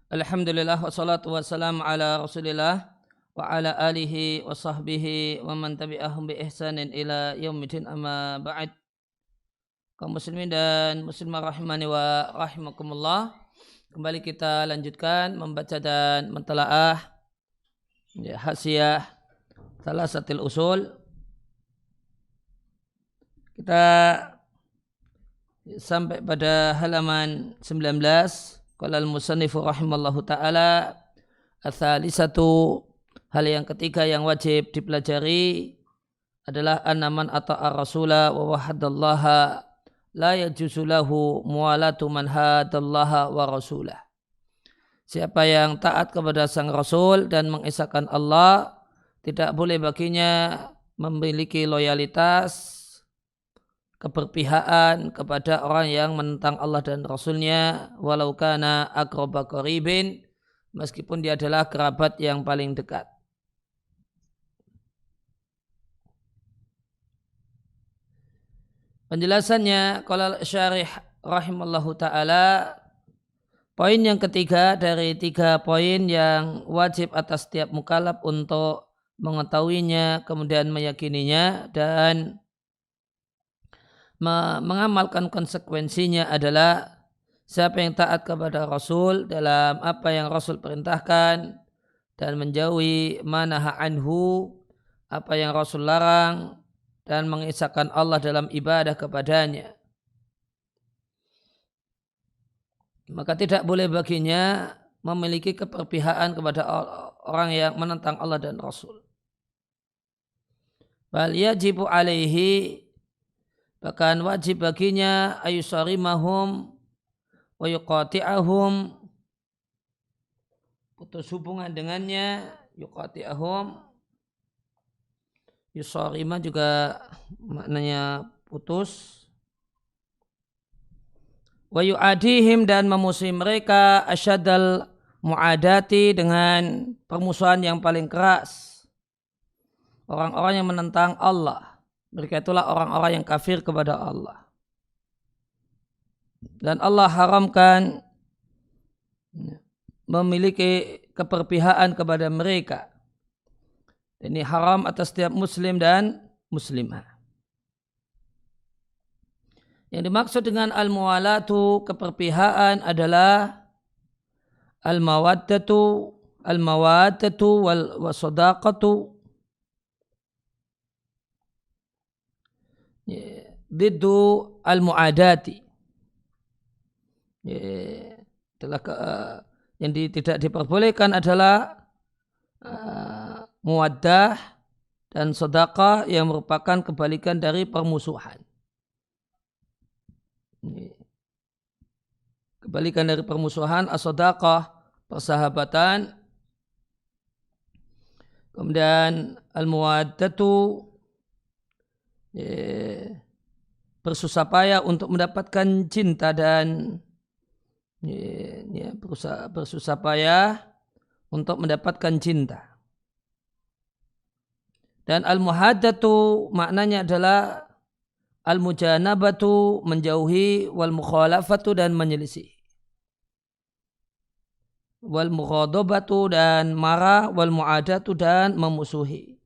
Alhamdulillah wassalatu wassalamu ala Rasulillah wa ala alihi wa sahbihi wa man tabi'ahum bi ihsanin ila yaumil amma ba'd. Kaum muslimin dan muslimah rahimani wa rahimakumullah. Kembali kita lanjutkan membaca dan mentelaah hasiah Thalatsatul Usul. Kita sampai pada halaman 19. Qala al-musannifu rahimallahu ta'ala ats-tsalisatu, hal yang ketiga yang wajib dipelajari adalah annaman ata'a rasula wa wahadallaha la yajuzu lahu muwalatu man hadallaha wa rasulah. Siapa yang taat kepada sang rasul dan mengesahkan Allah, tidak boleh baginya memiliki loyalitas keberpihakan kepada orang yang menentang Allah dan Rasulnya, walau kana aqraba qaribin, meskipun dia adalah kerabat yang paling dekat. Penjelasannya, qala syarih rahimallahu ta'ala, poin yang ketiga dari 3 poin yang wajib atas setiap mukallaf untuk mengetahuinya, kemudian meyakininya dan mengamalkan konsekuensinya adalah siapa yang taat kepada Rasul dalam apa yang Rasul perintahkan dan menjauhi manaha anhu, apa yang Rasul larang, dan mengesahkan Allah dalam ibadah kepadanya, maka tidak boleh baginya memiliki keperpihakan kepada orang yang menentang Allah dan Rasul. Bal yajibu alaihi, bahkan wajib baginya ayusarimahum wa yuqati'ahum, putus hubungan dengannya, yuqati'ahum, yusarima juga maknanya putus, wa yu'adihim, dan memusuhi mereka asyadal mu'adati, dengan permusuhan yang paling keras, orang-orang yang menentang Allah. Mereka itulah orang-orang yang kafir kepada Allah. Dan Allah haramkan memiliki keperpihakan kepada mereka. Ini haram atas setiap muslim dan muslimah. Yang dimaksud dengan al-muwalatu, keperpihakan, adalah al-mawaddatu wal sadaqatu diddu al-mu'adati. Yang tidak diperbolehkan adalah muwaddah dan sedekah yang merupakan kebalikan dari permusuhan. Kebalikan dari permusuhan as-sedekah, persahabatan. Kemudian al-muwaddatu, bersusah payah untuk mendapatkan cinta dan bersusah payah untuk mendapatkan cinta. Dan al-muhaddatu maknanya adalah al-mujanabatu, menjauhi, wal mukhalafatu, dan menyelisih, wal mughadabatu, dan marah, wal muadatu, dan memusuhi.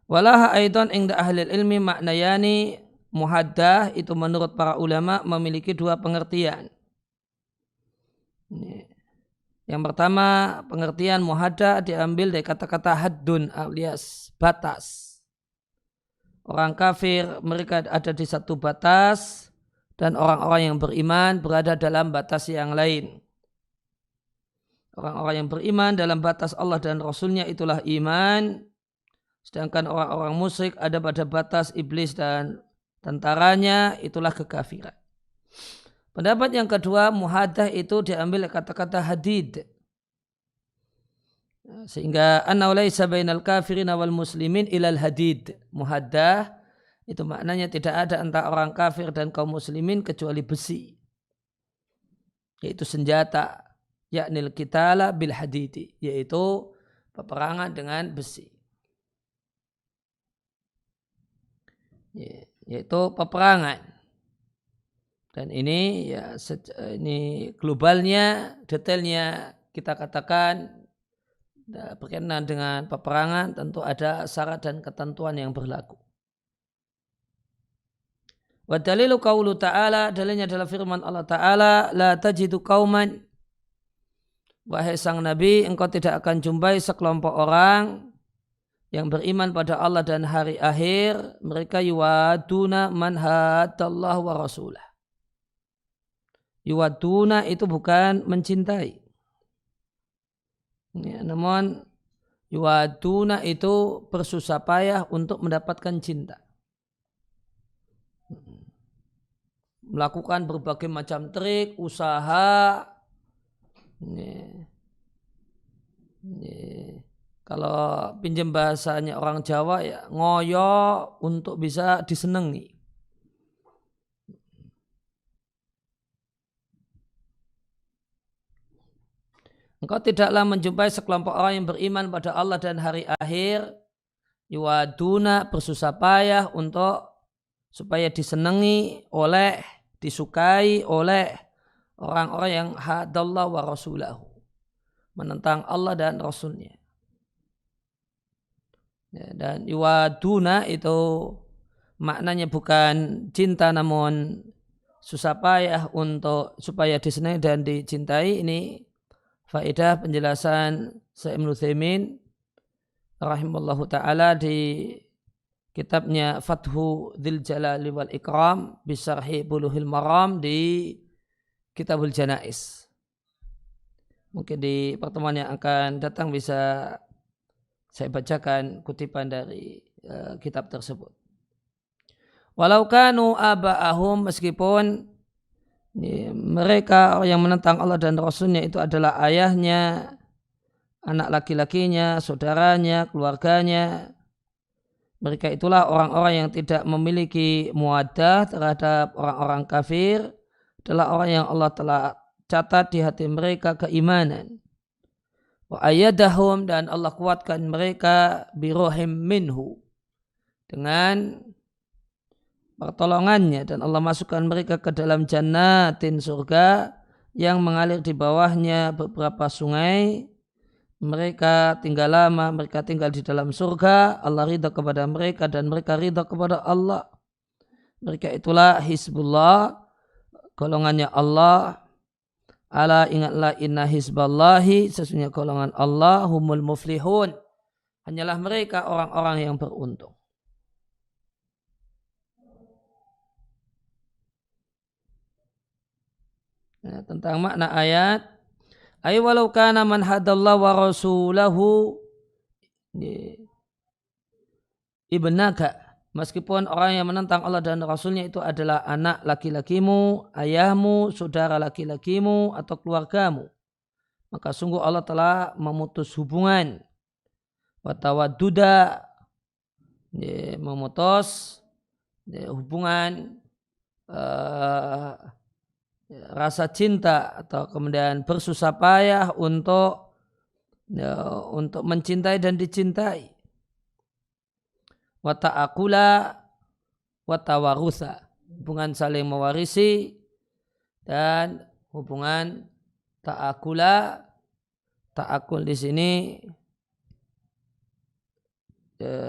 Walaha aidan inda ahli ilmi maknayani, muhaddah itu menurut para ulama memiliki 2 pengertian. Yang pertama, pengertian muhaddah diambil dari kata-kata haddun alias batas. Orang kafir mereka ada di satu batas dan orang-orang yang beriman berada dalam batas yang lain. Orang-orang yang beriman dalam batas Allah dan Rasulnya itulah iman. Sedangkan orang-orang musyrik ada pada batas iblis dan tentaranya, itulah kekafiran. Pendapat yang kedua, muhaddah itu diambil kata-kata hadid. Sehingga anna laisa bainal kafirina wal muslimin ilal hadid. Muhaddah itu maknanya tidak ada antara orang kafir dan kaum muslimin kecuali besi, yaitu senjata, yaknil qitala bil hadidi, yaitu peperangan dengan besi. Yaitu peperangan. Dan ini ya ini globalnya, detailnya kita katakan berkenaan dengan peperangan tentu ada syarat dan ketentuan yang berlaku. Wa dalilu qaulu ta'ala, dalilnya adalah firman Allah Ta'ala, la tajidu qauman, wahai sang Nabi, engkau tidak akan jumpai sekelompok orang yang beriman pada Allah dan hari akhir, mereka yuwaduna man haddallahu wa rasulah. Yuwaduna itu bukan mencintai. Ya, namun yuwaduna itu bersusah payah untuk mendapatkan cinta. Melakukan berbagai macam trik, usaha. Kalau pinjam bahasanya orang Jawa ya ngoyo untuk bisa disenangi. Engkau tidaklah menjumpai sekelompok orang yang beriman pada Allah dan hari akhir, yuwaduna bersusah payah untuk supaya disenangi oleh, disukai oleh orang-orang yang hadallah wa rasulahu, menentang Allah dan Rasulnya. Dan yuwaduna itu maknanya bukan cinta namun susah payah untuk supaya disenangi dan dicintai. Ini faedah penjelasan Syekh Ibnu Utsaimin rahimallahu taala di kitabnya Fathu Dzil Jalali wal Ikram bisarhi Bulughil Maram di Kitabul Janaiz. Mungkin di pertemuan yang akan datang bisa saya bacakan kutipan dari kitab tersebut. Walau kanu aba'ahum, meskipun mereka yang menentang Allah dan Rasulnya itu adalah ayahnya, anak laki-lakinya, saudaranya, keluarganya. Mereka itulah orang-orang yang tidak memiliki muaddah terhadap orang-orang kafir, adalah orang yang Allah telah catat di hati mereka keimanan. Wa ayyadahum, dan Allah kuatkan mereka birohim minhu, dengan pertolongannya, dan Allah masukkan mereka ke dalam jannatin, surga yang mengalir di bawahnya beberapa sungai. Mereka tinggal lama, mereka tinggal di dalam surga. Allah ridha kepada mereka dan mereka ridha kepada Allah. Mereka itulah Hizbullah, golongannya Allah. Ala ingatlah inna hizballahi, sesungguhnya golongan Allah, humul muflihun, hanyalah mereka orang-orang yang beruntung. Nah, tentang makna ayat, ay walau kana man hadallahu wa rasulahu ibnaka, meskipun orang yang menentang Allah dan Rasulnya itu adalah anak laki-lakimu, ayahmu, saudara laki-lakimu, atau keluargamu, maka sungguh Allah telah memutus hubungan, watawaduda, memutus hubungan rasa cinta atau kemudian bersusah payah untuk mencintai dan dicintai. Wa ta'akula wa tawarusa, hubungan saling mewarisi, dan hubungan ta'akula. Ta'akul di sini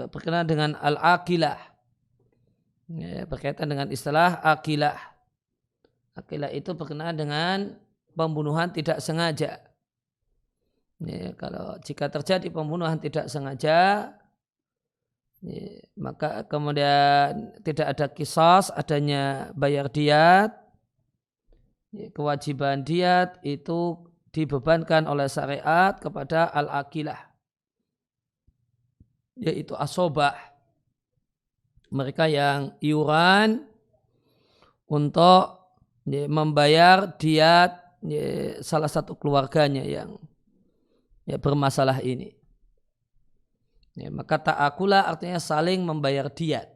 berkenaan dengan al-aqilah, berkaitan dengan istilah aqilah. Aqilah itu berkenaan dengan pembunuhan tidak sengaja. Kalau jika terjadi pembunuhan tidak sengaja, maka kemudian tidak ada qisas, adanya bayar diyat. Kewajiban diyat itu dibebankan oleh syariat kepada al-aqilah, yaitu asobah, mereka yang iuran untuk membayar diyat salah satu keluarganya yang bermasalah ini. Maka ta'akula artinya saling membayar diyat.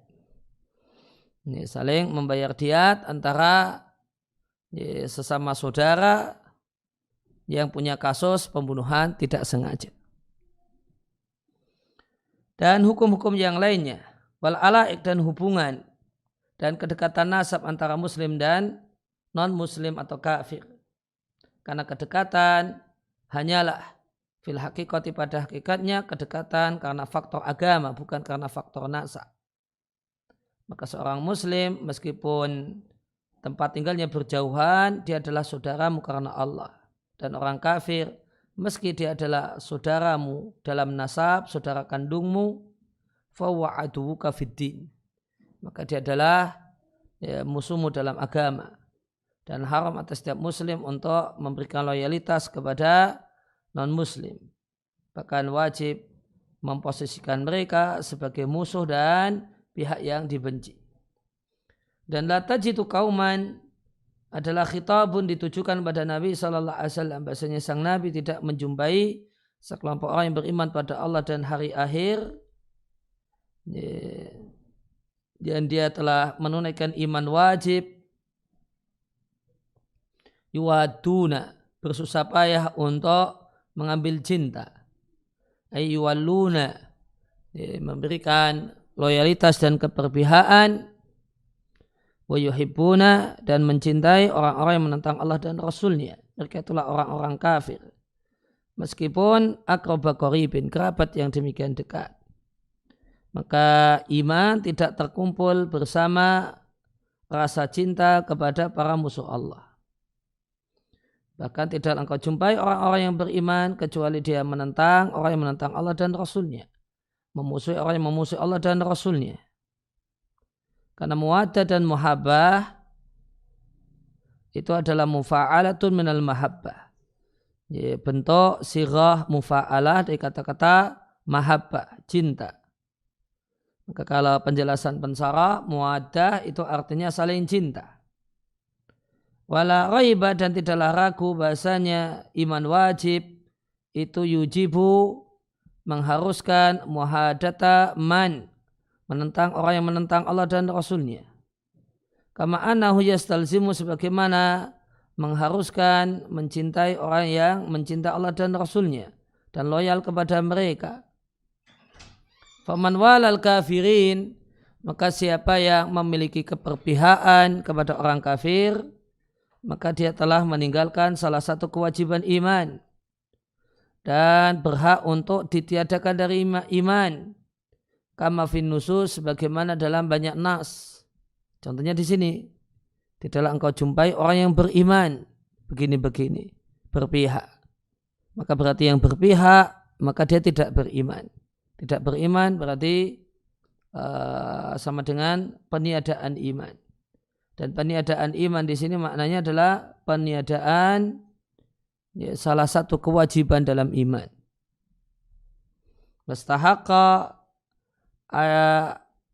Saling membayar diyat antara sesama saudara yang punya kasus pembunuhan tidak sengaja. Dan hukum-hukum yang lainnya, wal alaik, dan hubungan dan kedekatan nasab antara muslim dan non-muslim atau kafir. Karena kedekatan hanyalah fil hakikati pada hakikatnya kedekatan karena faktor agama, bukan karena faktor nasab. Maka seorang muslim meskipun tempat tinggalnya berjauhan, dia adalah saudaramu karena Allah. Dan orang kafir, meski dia adalah saudaramu dalam nasab, saudara kandungmu, fahuwa aduwuka fiddin. Maka dia adalah musuhmu dalam agama. Dan haram atas setiap muslim untuk memberikan loyalitas kepada non-muslim. Bahkan wajib memposisikan mereka sebagai musuh dan pihak yang dibenci. Dan la tajidu qauman adalah khitabun ditujukan pada Nabi SAW. Bahasanya sang Nabi tidak menjumpai sekelompok orang yang beriman pada Allah dan hari akhir. Dan dia telah menunaikan iman wajib. Yuwaduna, bersusah payah untuk mengambil cinta. Ayyuwalluna, memberikan loyalitas dan keberpihakan. Wa yuhibbuna, dan mencintai orang-orang yang menentang Allah dan Rasulnya. Mereka itulah orang-orang kafir. Meskipun aqraba qaribin, kerabat yang demikian dekat. Maka iman tidak terkumpul bersama rasa cinta kepada para musuh Allah. Bahkan tidak engkau jumpai orang-orang yang beriman kecuali dia menentang orang yang menentang Allah dan Rasulnya. Memusuhi orang yang memusuhi Allah dan Rasulnya. Karena muwaddah dan muhabbah itu adalah mufa'alatun minal mahabbah. Bentuk sirah mufa'alah dari kata-kata mahabbah, cinta. Maka kalau penjelasan pensara, muwaddah itu artinya saling cinta. Wala raiba, dan tidaklah ragu bahasanya iman wajib itu yujibu, mengharuskan muhadata man, menentang orang yang menentang Allah dan Rasulnya. Kama annahu yastalzimu, sebagaimana mengharuskan mencintai orang yang mencintai Allah dan Rasulnya dan loyal kepada mereka. Faman walal kafirin, maka siapa yang memiliki keberpihakan kepada orang kafir, maka dia telah meninggalkan salah satu kewajiban iman dan berhak untuk ditiadakan dari iman. Kama fin nusus, sebagaimana dalam banyak nas. Contohnya di sini, tidaklah engkau jumpai orang yang beriman begini-begini, berpihak. Maka berarti yang berpihak, maka dia tidak beriman. Tidak beriman berarti sama dengan peniadaan iman. Dan peniadaan iman di sini maknanya adalah peniadaan salah satu kewajiban dalam iman. Mustahaqqa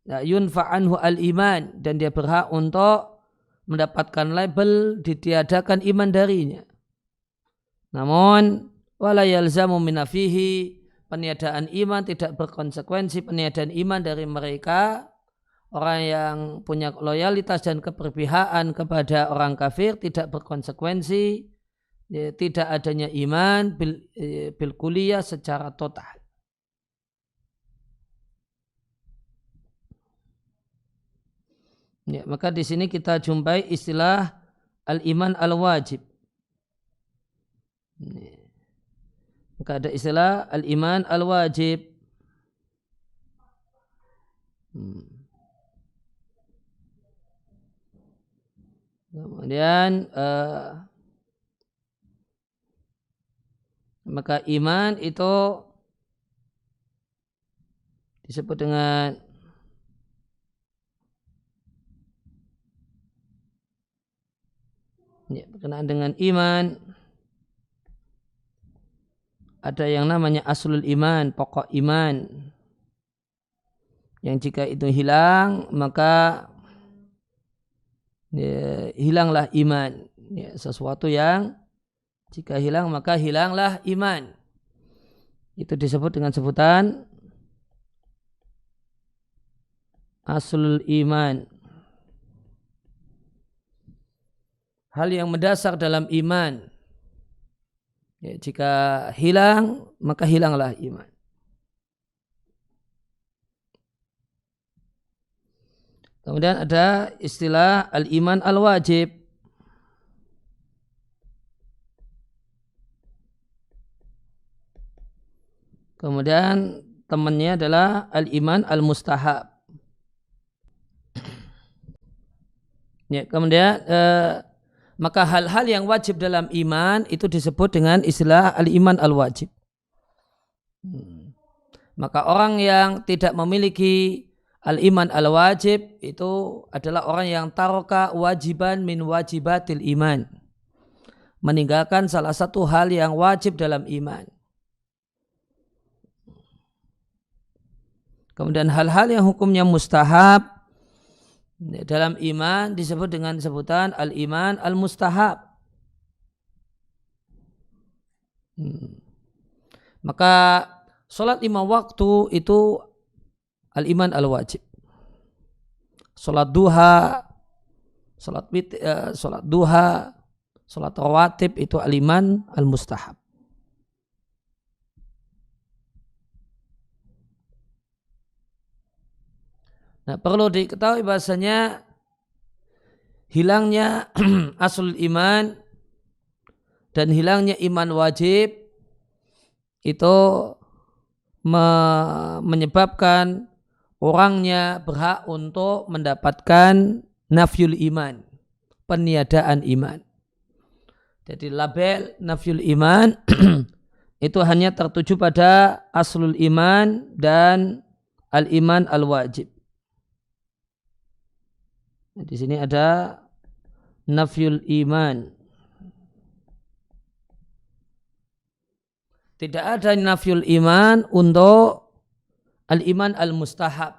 yunfa'anhu al-iman, dan dia berhak untuk mendapatkan label ditiadakan iman darinya. Namun wala yalzamu minafihi, peniadaan iman tidak berkonsekuensi peniadaan iman dari mereka. Orang yang punya loyalitas dan keberpihakan kepada orang kafir tidak berkonsekuensi tidak adanya iman bil kulliyah secara total. Ya, maka di sini kita jumpai istilah al-iman al-wajib. Maka ada istilah al-iman al-wajib. Kemudian maka iman itu disebut dengan berkenaan dengan iman ada yang namanya aslul iman, pokok iman, yang jika itu hilang maka hilanglah iman. Sesuatu yang jika hilang maka hilanglah iman. Itu disebut dengan sebutan aslul iman. Hal yang mendasar dalam iman. Jika hilang maka hilanglah iman. Kemudian ada istilah al-iman al-wajib. Kemudian temannya adalah al-iman al-mustahab. Ya, kemudian maka hal-hal yang wajib dalam iman itu disebut dengan istilah al-iman al-wajib. Maka orang yang tidak memiliki al-iman al-wajib itu adalah orang yang taroka wajiban min wajibatil iman. Meninggalkan salah satu hal yang wajib dalam iman. Kemudian hal-hal yang hukumnya mustahab dalam iman disebut dengan sebutan al-iman al-mustahab. Maka sholat 5 waktu itu al-iman al-wajib. Sholat duha, sholat rawatib itu al-iman al-mustahab. Nah, perlu diketahui bahasanya hilangnya aslul iman dan hilangnya iman wajib itu menyebabkan orangnya berhak untuk mendapatkan nafyul iman, peniadaan iman. Jadi label nafyul iman itu hanya tertuju pada aslul iman dan al-iman al-wajib. Di sini ada nafyul iman. Tidak ada nafyul iman untuk al-iman al-mustahab.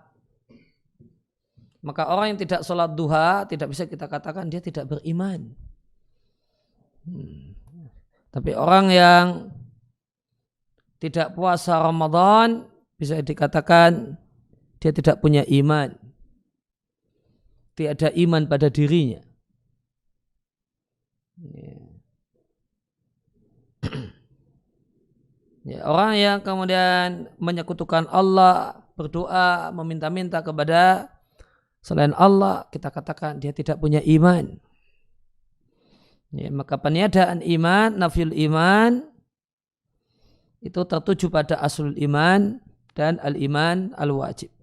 Maka orang yang tidak sholat duha tidak bisa kita katakan dia tidak beriman. Tapi orang yang tidak puasa Ramadan bisa dikatakan dia tidak punya iman. Tiada iman pada dirinya. Ya, orang yang kemudian menyekutukan Allah, berdoa, meminta-minta kepada selain Allah, kita katakan dia tidak punya iman. Ya, maka peniadaan iman, nafyul iman, itu tertuju pada aslul iman dan al-iman al-wajib.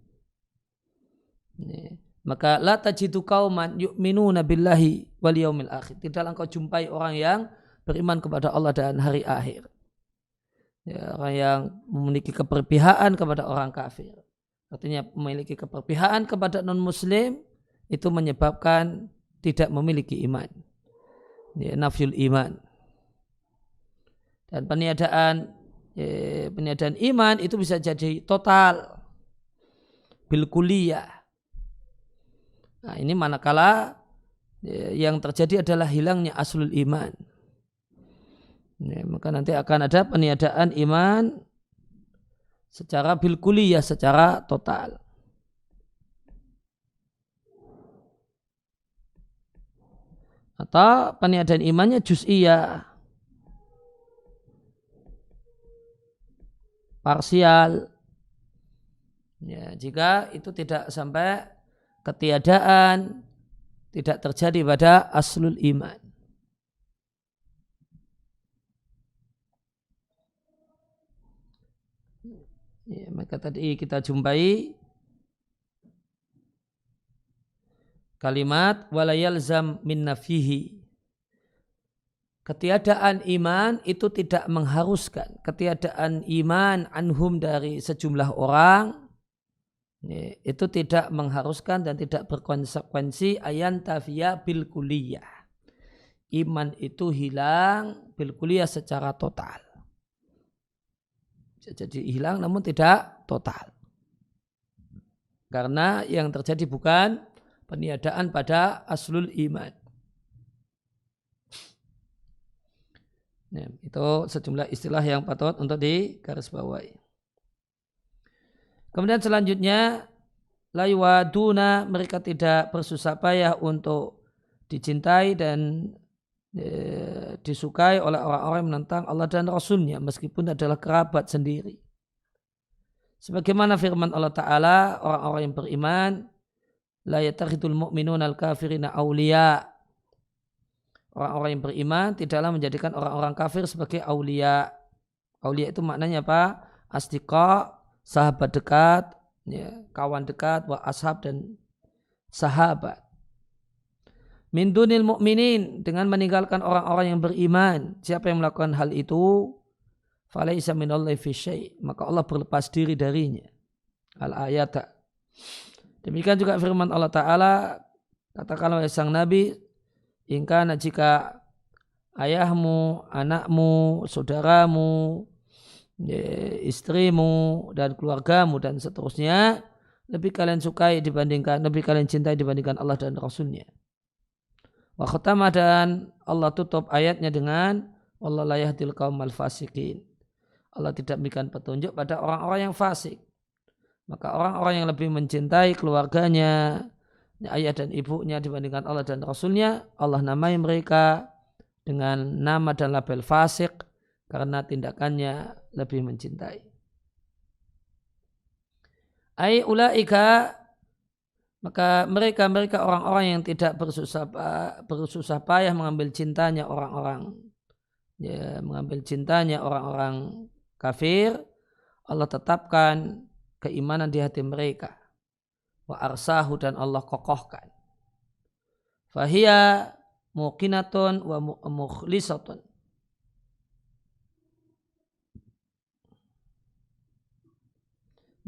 Ya. Maka la tajidu qauman yu'minuna billahi wal yaumil akhir. Tidaklah engkau jumpai orang yang beriman kepada Allah dan hari akhir. Ya, orang yang memiliki keperpihakan kepada orang kafir. Artinya memiliki keperpihakan kepada non-muslim itu menyebabkan tidak memiliki iman. Ya, nafyul iman. Dan peniadaan iman itu bisa jadi total bil kulliyah. Nah, ini manakala yang terjadi adalah hilangnya aslul iman. Ya, maka nanti akan ada peniadaan iman secara bil kulliyah, secara total. Atau peniadaan imannya juz'iyah, parsial. Ya, jika itu tidak sampai ketiadaan, tidak terjadi pada aslul iman. Ya, maka tadi kita jumpai kalimat wala yalzam min nafihi. Ketiadaan iman itu tidak mengharuskan. Ketiadaan iman anhum dari sejumlah orang itu tidak mengharuskan dan tidak berkonsekuensi ayan tafiya bil kulliyah. Iman itu hilang bil kulliyah secara total. Jadi hilang namun tidak total. Karena yang terjadi bukan peniadaan pada aslul iman. Nah, itu sejumlah istilah yang patut untuk digarisbawahi. Kemudian selanjutnya la yuwaduna, mereka tidak bersusah payah untuk dicintai dan disukai oleh orang-orang yang menentang Allah dan Rasulnya meskipun adalah kerabat sendiri. Sebagaimana firman Allah Ta'ala, orang-orang yang beriman la yattakhidul mu'minuna al-kafirina awliya. Orang-orang yang beriman tidaklah menjadikan orang-orang kafir sebagai awliya. Awliya itu maknanya apa? asdiqa, sahabat dekat, ya, kawan dekat, wa ashab dan sahabat. Min dunil mu'minin, dengan meninggalkan orang-orang yang beriman. Siapa yang melakukan hal itu, falaisa minallahi fi syai', maka Allah berlepas diri darinya. Al-ayat. Demikian juga firman Allah Ta'ala, katakanlah wahai sang Nabi, ingkana jika ayahmu, anakmu, saudaramu, istrimu dan keluargamu dan seterusnya lebih kalian cintai dibandingkan Allah dan Rasulnya. Wa khatama, dan Allah tutup ayatnya dengan wallahu la yahdil qaumal fasiqin. Allah tidak memberikan petunjuk pada orang-orang yang fasik. Maka orang-orang yang lebih mencintai keluarganya, ayah dan ibunya dibandingkan Allah dan Rasulnya, Allah namai mereka dengan nama dan label fasik karena tindakannya lebih mencintai. Ai ulaika, maka mereka orang-orang yang tidak bersusah payah mengambil cintanya orang-orang, ya, mengambil cintanya orang-orang kafir, Allah tetapkan keimanan di hati mereka. Wa arsahu, dan Allah kokohkan. Fahiya muqinatun wa mukhlisatun.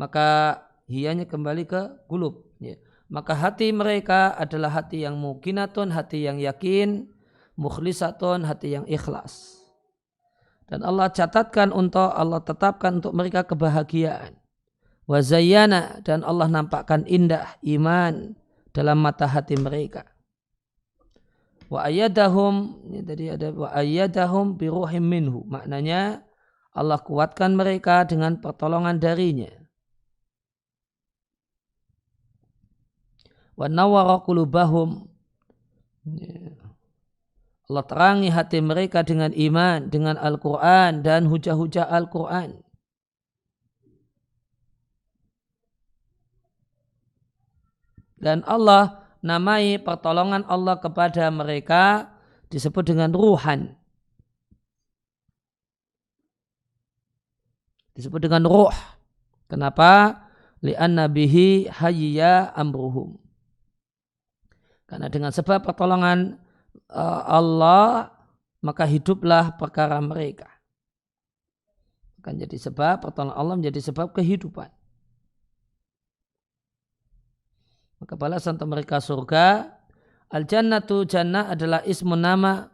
Maka hiyanya kembali ke qulub, ya. Maka hati mereka adalah hati yang muqinatun, hati yang yakin, mukhlisatun, hati yang ikhlas. Dan Allah tetapkan untuk mereka kebahagiaan. Wa zayyana, dan Allah nampakkan indah iman dalam mata hati mereka. Wa ayyadahum, ini tadi ada wa ayyadahum bi ruhim minhu, maknanya Allah kuatkan mereka dengan pertolongan darinya. Wa nawwara qulubahum, Allah terangi hati mereka dengan iman, dengan Al-Quran dan hujah-hujah Al-Quran. Dan Allah namai pertolongan Allah kepada mereka disebut dengan ruhan. Disebut dengan ruh. Kenapa? Li'anna bihi hayya amruhum. Karena dengan sebab pertolongan Allah, maka hiduplah perkara mereka. Akan jadi sebab pertolongan Allah menjadi sebab kehidupan. Maka balasan untuk mereka surga. Al-jannatu, jannah adalah ismun nama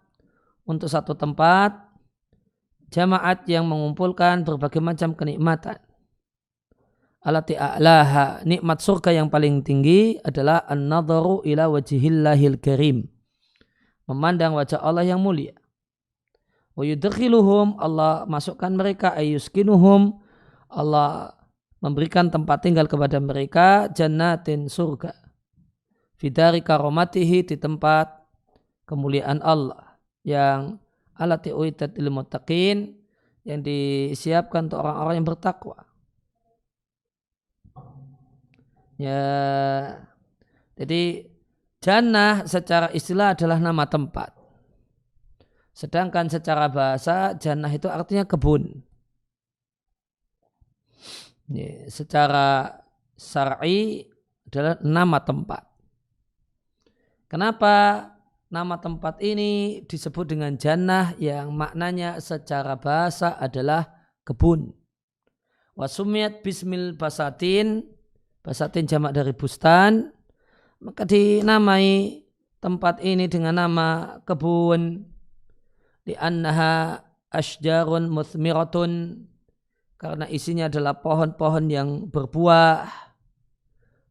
untuk satu tempat, jamaat yang mengumpulkan berbagai macam kenikmatan. Alati a'laha, nikmat surga yang paling tinggi adalah an-nadharu ila wajhillahil karim, memandang wajah Allah yang mulia. Wa yudkhiluhum, Allah masukkan mereka, ayuskinuhum, Allah memberikan tempat tinggal kepada mereka, jannatin, surga, fidari karomatihi, di tempat kemuliaan Allah, yang alati uidat lil muttaqin, yang disiapkan untuk orang-orang yang bertakwa. Ya, jadi jannah secara istilah adalah nama tempat. Sedangkan secara bahasa jannah itu artinya kebun. Ya, secara syar'i adalah nama tempat. Kenapa nama tempat ini disebut dengan jannah yang maknanya secara bahasa adalah kebun? Wasumiyat bismil basatin, basatin jamak dari bustan, maka dinamai tempat ini dengan nama kebun. Li'annaha asjarun muthmiratun, karena isinya adalah pohon-pohon yang berbuah.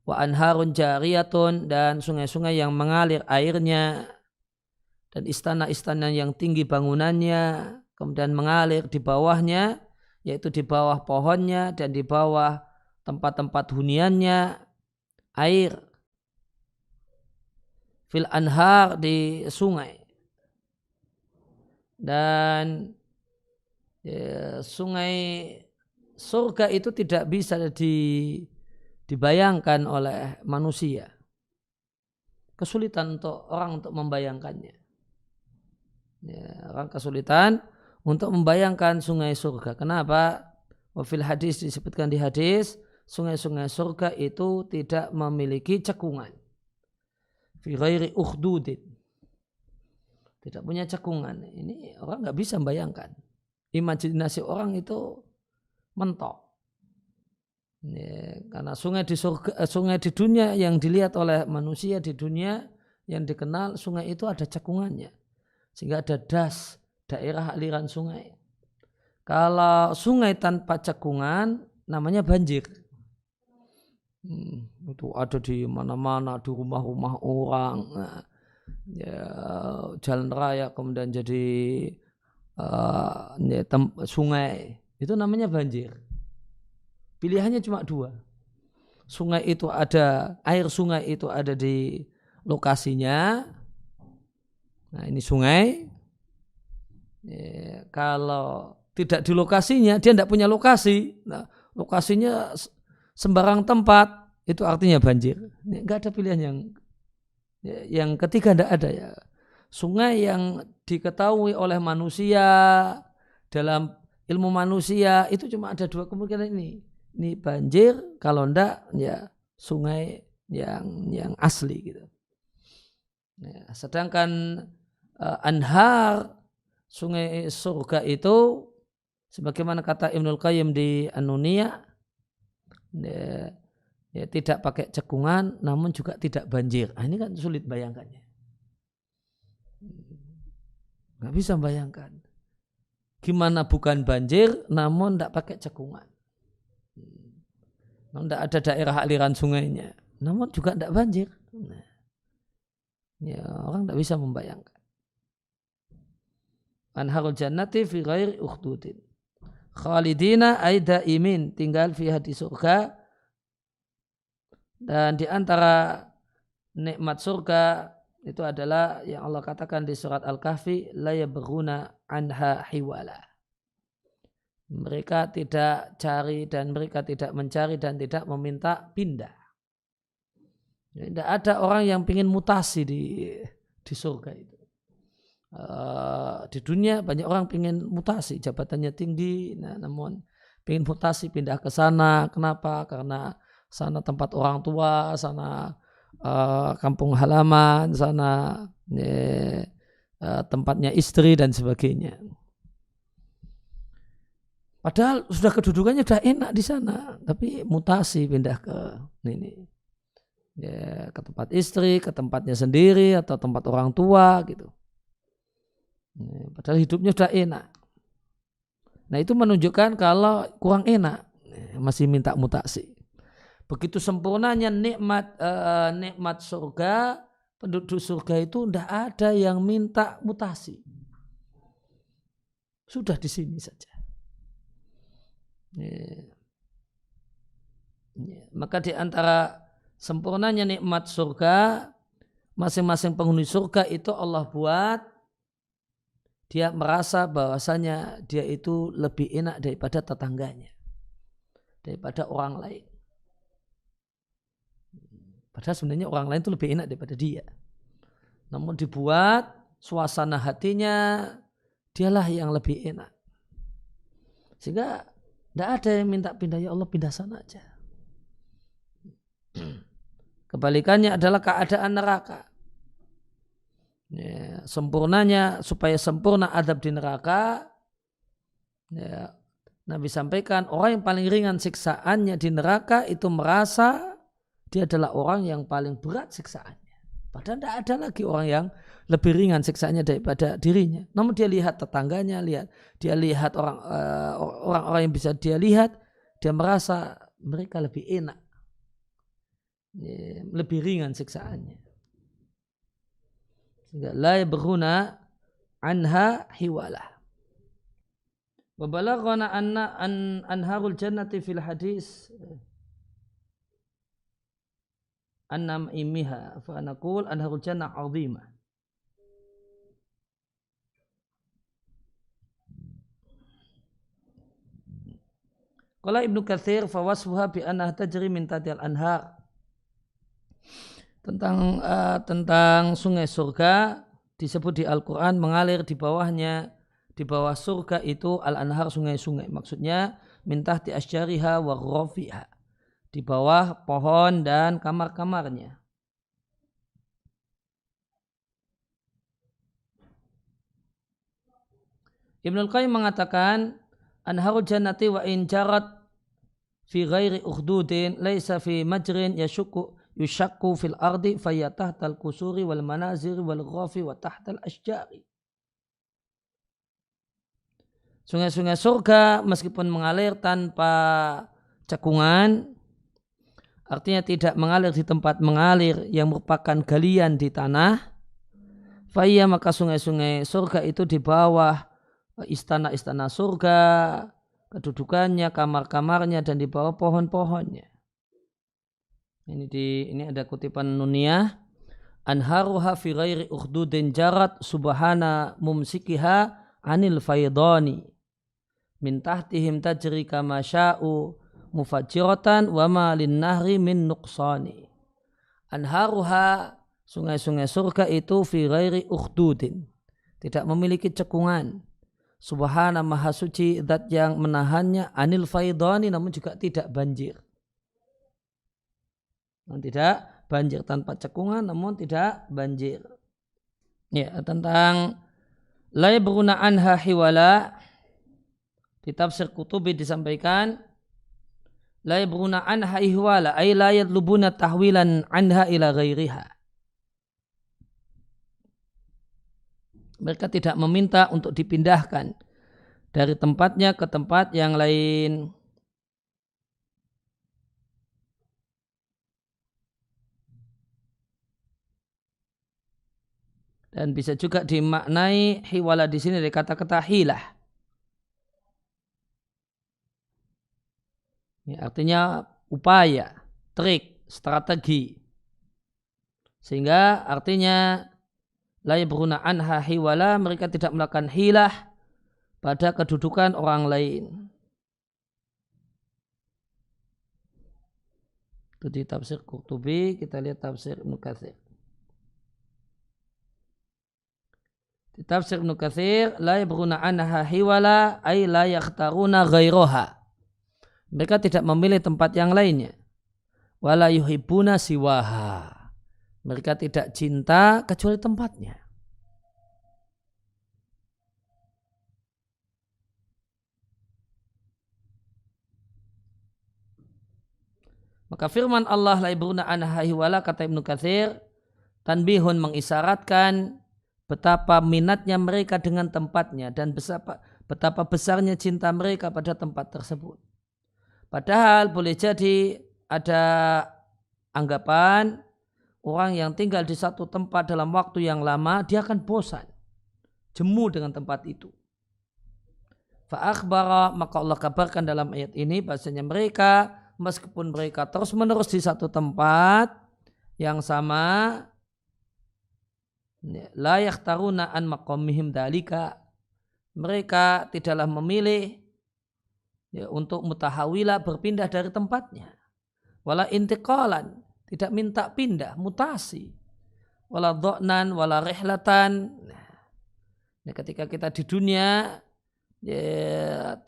Wa anharun jariyatun, dan sungai-sungai yang mengalir airnya, dan istana-istana yang tinggi bangunannya kemudian mengalir di bawahnya, yaitu di bawah pohonnya dan di bawah tempat-tempat huniannya air. Fil anhar, di sungai. Dan sungai surga itu tidak bisa dibayangkan oleh manusia. Kesulitan untuk orang untuk membayangkannya. Ya, orang kesulitan untuk membayangkan sungai surga. Kenapa? Wafil hadis disebutkan di hadis, sungai-sungai surga itu tidak memiliki cekungan. Fi ghairi ukhdudin. Tidak punya cekungan. Ini orang nggak bisa membayangkan. Imajinasi orang itu mentok. Ya, karena sungai di surga, sungai di dunia yang dilihat oleh manusia di dunia yang dikenal, sungai itu ada cekungannya. Sehingga ada das, daerah aliran sungai. Kalau sungai tanpa cekungan namanya banjir. Itu ada di mana-mana, di rumah-rumah orang, ya, jalan raya kemudian jadi sungai. Itu namanya banjir. Pilihannya cuma dua. Sungai itu ada, air sungai itu ada di lokasinya. Nah ini sungai. Ya, kalau tidak di lokasinya, dia tidak punya lokasi. Nah, lokasinya sembarang tempat, itu artinya banjir. Enggak ada pilihan yang ketiga, tidak ada ya. Sungai yang diketahui oleh manusia dalam ilmu manusia itu cuma ada dua kemungkinan ini. Ini banjir, kalau enggak ya sungai yang asli gitu. Ya, sedangkan anhar sungai surga itu sebagaimana kata Ibnul Qayyim di An-Nuniyah, ya, tidak pakai cekungan namun juga tidak banjir. Nah, ini kan sulit bayangkannya. Nggak bisa bayangkan. Gimana bukan banjir namun tidak pakai cekungan. Namun tidak ada daerah aliran sungainya. Namun juga tidak banjir. Nah, ya, orang tidak bisa membayangkan. Anharul jannati fi ghairi ukhdudin. Khalidina aida imin, tinggal fi hadi surga. Dan di antara nikmat surga itu adalah yang Allah katakan di surat Al-Kahfi, la yabghuna anha hiwala. Mereka tidak cari dan mereka tidak mencari dan tidak meminta pindah. Tidak ada orang yang ingin mutasi di surga itu. Di dunia banyak orang ingin mutasi, jabatannya tinggi, namun ingin mutasi pindah ke sana. Kenapa? Karena sana tempat orang tua, sana kampung halaman, sana tempatnya istri dan sebagainya. Padahal sudah kedudukannya sudah enak di sana, tapi mutasi pindah ke ini, ya, ke tempat istri, ke tempatnya sendiri atau tempat orang tua gitu. Padahal hidupnya sudah enak. Nah itu menunjukkan kalau kurang enak masih minta mutasi. Begitu sempurnanya nikmat surga, penduduk surga itu tidak ada yang minta mutasi. Sudah di sini saja. Maka di antara sempurnanya nikmat surga, masing-masing penghuni surga itu Allah buat dia merasa bahwasanya dia itu lebih enak daripada tetangganya, daripada orang lain. Padahal sebenarnya orang lain itu lebih enak daripada dia. Namun dibuat suasana hatinya dialah yang lebih enak. Sehingga tidak ada yang minta pindah, ya Allah pindah sana aja. Kebalikannya adalah keadaan neraka. Ya, sempurnanya supaya sempurna adab di neraka, ya, Nabi sampaikan orang yang paling ringan siksaannya di neraka itu merasa dia adalah orang yang paling berat siksaannya. Padahal tidak ada lagi orang yang lebih ringan siksaannya daripada dirinya. Namun dia lihat tetangganya, dia lihat orang-orang yang bisa dia lihat, dia merasa mereka lebih enak, ya, lebih ringan siksaannya. Sehingga la yabghuna anha hiwalah. Wa balaghana anharul jannati fil hadis annam imiha fa naqul anharul jannah 'azimah. Qala Ibnu Katsir fa wasfuha bi annaha tajri min tahtiha al-anhar. Tentang sungai surga disebut di Al-Quran mengalir di bawahnya, di bawah surga itu al-anhar sungai-sungai. Maksudnya min tahti asyariha wa ghurafiha, di bawah pohon dan kamar-kamarnya. Ibnul Qayyim mengatakan, anharul jannati wa in jarat fi ghairi ukhdudin laisa fi majrin yushakku fil ardi faya tahtal kusuri wal manaziri wal ghafi wa tahtal asjari. Sungai-sungai surga meskipun mengalir tanpa cekungan, artinya tidak mengalir di tempat mengalir yang merupakan galian di tanah, faya maka sungai-sungai surga itu di bawah istana-istana surga, kedudukannya, kamar-kamarnya, dan di bawah pohon-pohonnya. Ini ada kutipan Nuniyah, anharuha fi ghairi ukhdudin jarat subhana mumsikiha anil faydani min tahtihim tajri kama sya'u mufajjiratan wa ma lin nahri min nuqsani. Anharuha, sungai-sungai surga itu fi ghairi ukhdudin, tidak memiliki cekungan. Subhana maha suci zat yang menahannya, anil faidani, namun juga tidak banjir. Tidak banjir, tanpa cekungan namun tidak banjir. Ya, tentang la yabruna anha hiwala, di tafsir Qutubi disampaikan la yabruna anha hiwala ay la yadlubuna tahwilan anha ila ghairiha. Mereka tidak meminta untuk dipindahkan dari tempatnya ke tempat yang lain. Dan bisa juga dimaknai hiwala di sini dari kata-kata hilah. Ini artinya upaya, trik, strategi. Sehingga artinya la yabruna anha hiwala, mereka tidak melakukan hilah pada kedudukan orang lain. Itu di tafsir Qurtubi, kita lihat tafsir Ibnu Katsir. Di tafsir Ibnu Katsir, la yabruna anha hiwala ay la yakhtaruna ghairaha. Mereka tidak memilih tempat yang lainnya. Wala yuhibbuna siwaha. Mereka tidak cinta kecuali tempatnya. Maka firman Allah la yabruna anha hiwala, kata Ibnu Katsir, tanbihun, mengisyaratkan betapa minatnya mereka dengan tempatnya dan betapa besarnya cinta mereka pada tempat tersebut. Padahal boleh jadi ada anggapan orang yang tinggal di satu tempat dalam waktu yang lama, dia akan bosan, jemu dengan tempat itu. Fa'akhbara, maka Allah kabarkan dalam ayat ini bahasanya mereka, meskipun mereka terus menerus di satu tempat yang sama, la yakhtaruna an maqamihim dalika, mereka tidaklah memilih untuk mutahawila, berpindah dari tempatnya. Wala intiqalan, tidak minta pindah, mutasi. Wala dha'nan, wala rihlatan. Nah, ketika kita di dunia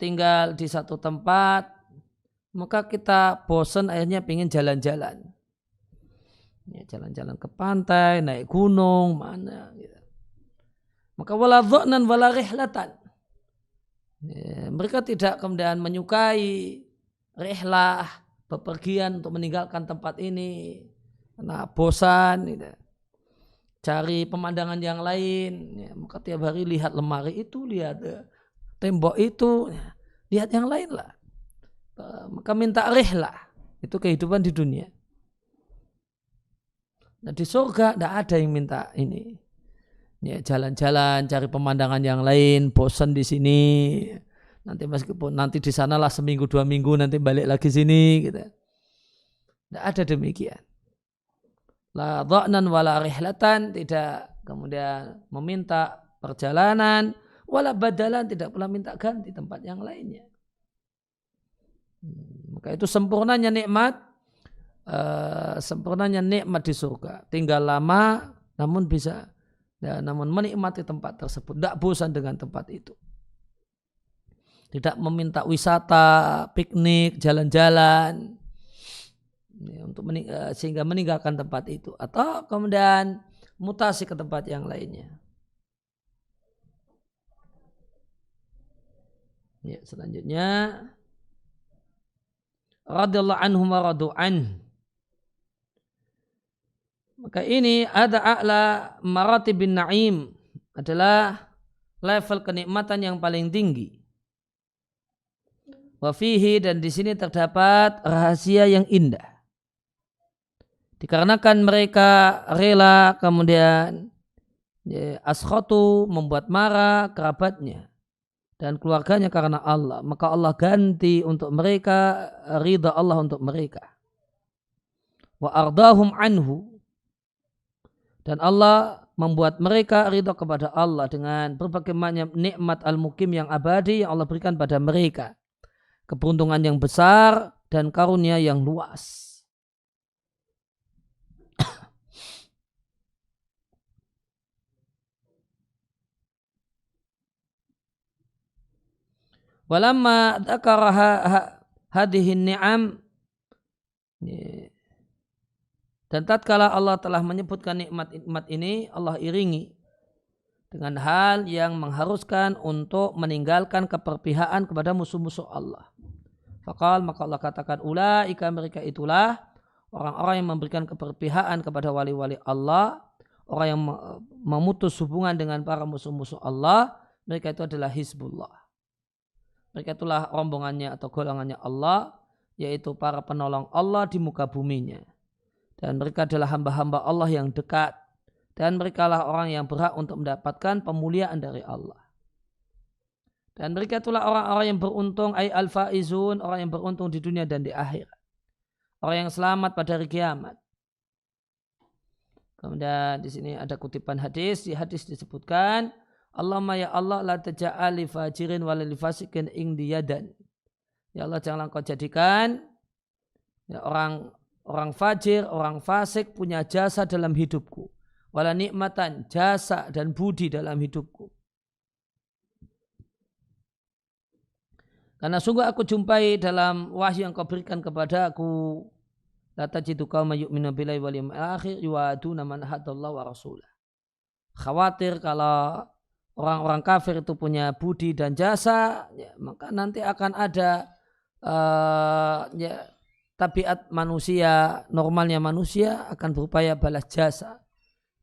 tinggal di satu tempat, maka kita bosan, akhirnya pengen jalan-jalan. Jalan-jalan ke pantai, naik gunung, mana gitu. Maka wala dha'nan, wala rihlatan. Mereka tidak kemudian menyukai rihlah, bepergian untuk meninggalkan tempat ini karena bosan, gitu. Cari pemandangan yang lain, maka tiap hari lihat lemari itu, lihat tembok itu, lihat yang lain lah. Maka minta rihlah, itu kehidupan di dunia. Nah, di surga tidak ada yang minta ini. Jalan-jalan, cari pemandangan yang lain, bosan di sini. Nanti meskipun nanti di sanalah seminggu 2 minggu, nanti balik lagi sini, gitu. Tidak ada demikian. La dha'nan wala rihlatan, tidak kemudian meminta perjalanan, wala badalan, tidak pula minta ganti tempat yang lainnya. Maka itu sempurnanya nikmat, di surga. Tinggal lama, namun bisa, namun menikmati tempat tersebut, tidak bosan dengan tempat itu. tidak meminta wisata, piknik, jalan-jalan ya, sehingga meninggalkan tempat itu atau kemudian mutasi ke tempat yang lainnya. Ya, selanjutnya radhiyallahu anhum wa radu an. Maka ini ada a'la maratibin na'im adalah level kenikmatan yang paling tinggi. Wa fihi, dan di sini terdapat rahasia yang indah. Dikarenakan mereka rela kemudian ya, askhatu membuat marah kerabatnya dan keluarganya karena Allah, maka Allah ganti untuk mereka ridha Allah untuk mereka. Wa ardahum anhu, dan Allah membuat mereka ridha kepada Allah dengan berbagai macam nikmat al-mukim yang abadi yang Allah berikan pada mereka. Keberuntungan yang besar dan karunia yang luas. Walamma dzakara hadhihi ni'am, dan tatkala Allah telah menyebutkan nikmat-nikmat ini, Allah iringi dengan hal yang mengharuskan untuk meninggalkan keperpihakan kepada musuh-musuh Allah. Faqal, maka Allah katakan, ulaika, mereka itulah orang-orang yang memberikan keperpihakan kepada wali-wali Allah, orang yang memutus hubungan dengan para musuh-musuh Allah, mereka itu adalah Hizbullah. Mereka itulah rombongannya atau golongannya Allah, yaitu para penolong Allah di muka buminya. Dan mereka adalah hamba-hamba Allah yang dekat. Dan mereka lah orang yang berhak untuk mendapatkan pemuliaan dari Allah. Dan mereka itulah orang-orang yang beruntung, ay al-faizun, orang yang beruntung di dunia dan di akhirat. Orang yang selamat pada hari kiamat. Kemudian di sini ada kutipan hadis. Di hadis disebutkan, Allahumma ya Allah la taja'al li fajirin wa li fasikin indi yadan. Ya Allah, janganlah kau jadikan ya, orang fajir, orang fasik punya jasa dalam hidupku. Wala nikmatan, jasa dan budi dalam hidupku. Karena sungguh aku jumpai dalam wahyu yang kau berikan kepada aku, la tajidu qauma yu'minu billahi wal yawmil akhir yu'aduna man hadallahu wa rasulah. Khawatir kalau orang-orang kafir itu punya budi dan jasa, ya, maka nanti akan ada ya, tabiat manusia, normalnya manusia akan berupaya balas jasa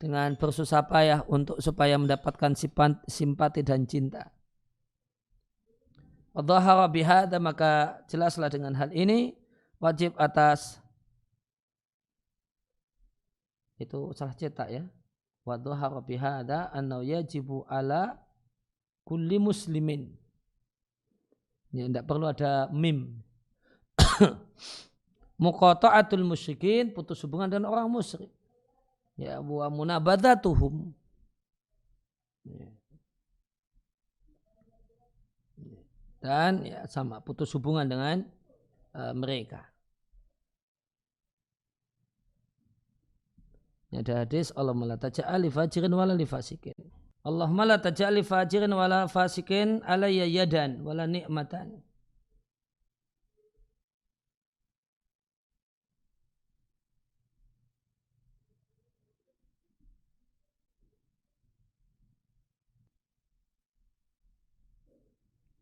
dengan bersusah payah untuk supaya mendapatkan simpati dan cinta. Wadhahara bihada, maka jelaslah dengan hal ini wajib atas, itu salah cetak ya. Wadhahara bihada annahu yajibu ala kulli muslimin. Ya, tidak perlu ada mim. Muqata'atul musyrikin, putus hubungan dengan orang musyrik. Ya, wa munabadatuhum. Ya. Dan ya sama, putus hubungan dengan mereka. Ini ada hadis, Allahumma la taj'al li fajirin wala li fasikin. Allahumma la taj'al li fajirin wala fasikin alayya yadan wala ni'matan.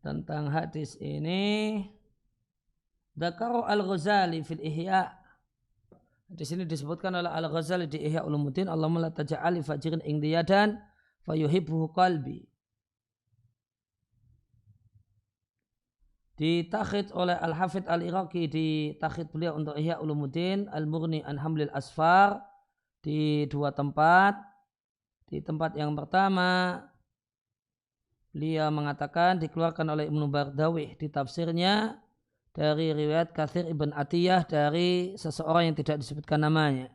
Tentang hadis ini, dzakara Al-Ghazali fil Ihya. Di sini disebutkan oleh Al-Ghazali di Ihya Ulumuddin, Allahumma la taj'al li fajirin indi yadan fayuhibbuhu qalbi. Ditakhid oleh Al-Hafidh Al-Iraqi di takhid beliau untuk Ihya Ulumuddin Al-Mughni an Hamlil Asfar di dua tempat. Di tempat yang pertama, beliau mengatakan dikeluarkan oleh Ibnu Bardawih di tafsirnya dari riwayat Katsir ibn Atiyah dari seseorang yang tidak disebutkan namanya.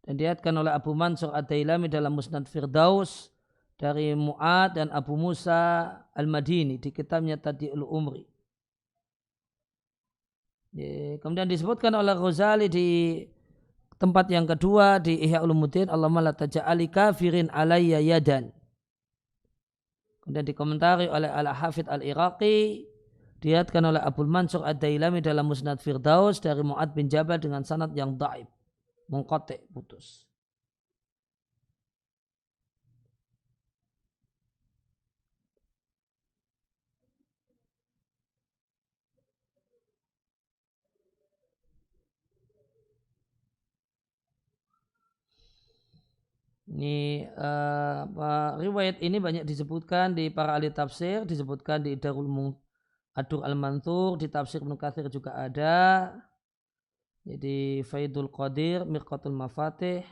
Dan diriwayatkan oleh Abu Mansur Ad-Dailami dalam Musnad Firdaus dari Mu'ad dan Abu Musa Al-Madini di kitabnya Tadi'ul Umri. Kemudian disebutkan oleh Ghazali di tempat yang kedua di Ihya Ulumuddin, Allahumma la taj'ali kafirin alayya yadan. Kemudian dikomentari oleh Al-Hafidh Al-Iraqi, diriwayatkan oleh Abul Mansur Ad-Dailami dalam Musnad Firdaus dari Mu'ad bin Jabal dengan sanad yang dhaif, munqati', putus. Ini riwayat ini banyak disebutkan di para ahli tafsir, disebutkan di Adur al-Manthur, di tafsir Ibnu Katsir juga ada. Jadi Faidul Qadir, Mirqatul Mafatih.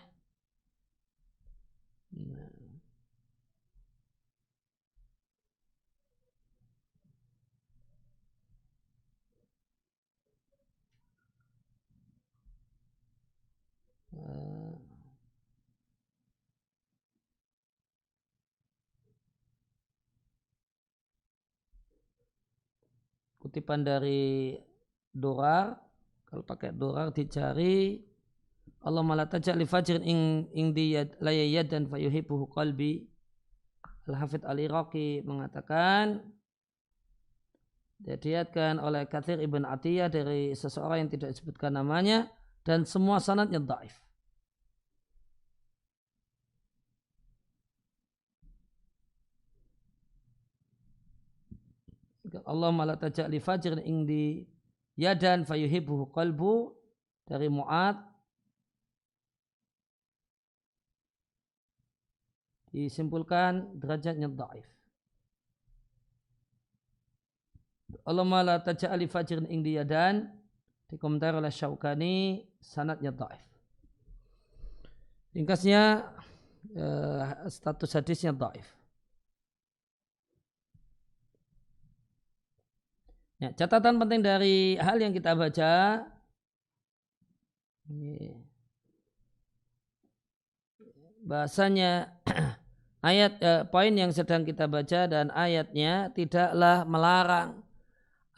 Kutipan dari Durar, kalau pakai Durar dicari Allah la taj'al li fajrin indi layayad dan fayuhibbuhu qalbi. Al-Hafidh Al-Iraqi mengatakan, diriwayatkan oleh Katsir Ibn Atiyah dari seseorang yang tidak disebutkan namanya dan semua sanadnya dhaif. Allahumma la taj'al li fajrin indi yadan fayuhibbuhu qalbu dari Mu'ad, disimpulkan derajatnya dhaif. Allahumma la taj'al li fajrin indi yadan, dikomentar oleh Syaukani, sanadnya dhaif. Ringkasnya status hadisnya dhaif. Ya, catatan penting dari hal yang kita baca, bahasanya ayat poin yang sedang kita baca dan ayatnya tidaklah melarang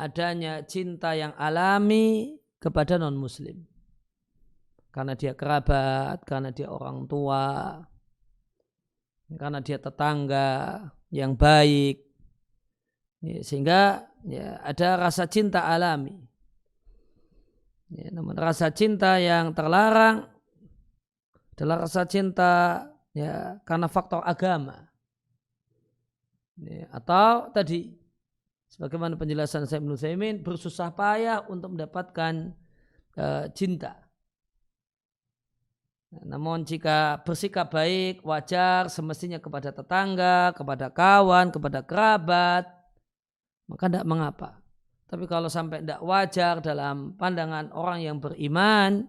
adanya cinta yang alami kepada non-muslim. Karena dia kerabat, karena dia orang tua, karena dia tetangga yang baik. Sehingga ada rasa cinta alami. Namun rasa cinta yang terlarang adalah rasa cinta karena faktor agama. Atau tadi sebagaimana penjelasan Syekh Ibnu Utsaimin, bersusah payah untuk mendapatkan cinta. Namun jika bersikap baik, wajar semestinya kepada tetangga, kepada kawan, kepada kerabat, maka tidak mengapa. Tapi kalau sampai tidak wajar dalam pandangan orang yang beriman,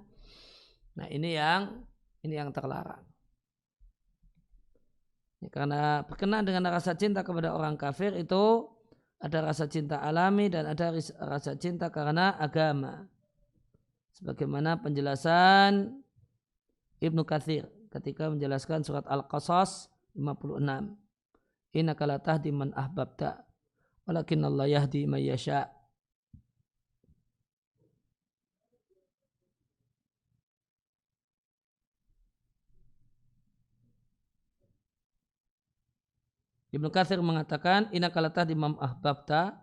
nah ini yang terlarang. Karena berkenaan dengan rasa cinta kepada orang kafir itu ada rasa cinta alami dan ada rasa cinta karena agama. Sebagaimana penjelasan Ibnu Katsir ketika menjelaskan surat Al-Qasas 56. Innaka la tahdi man ahbabta walakin Allah yahdi man yasha. Ibnu Katsir mengatakan innaka la tahdi man ahbabta.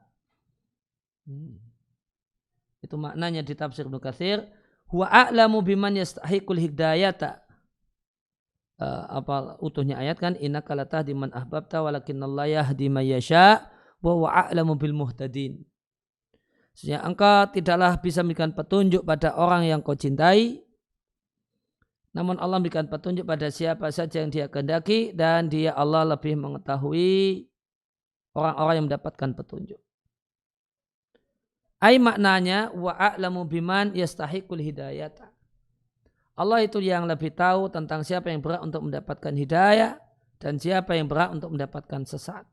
Itu maknanya di tafsir Ibnu Katsir, huwa a'lamu biman yastahiqul hidayata. Apa utuhnya ayat kan, innaka la tahdi man ahbabta walakinnallaha yahdi man yasha wa huwa a'lamu bil muhtadin. Sehingga engkau tidaklah bisa memberikan petunjuk pada orang yang kau cintai, namun Allah memberikan petunjuk pada siapa saja yang dia kehendaki, dan dia Allah lebih mengetahui orang-orang yang mendapatkan petunjuk. Ai maknanya wa a'lamu biman yastahiqul hidayata. Allah itu yang lebih tahu tentang siapa yang berhak untuk mendapatkan hidayah dan siapa yang berhak untuk mendapatkan sesat.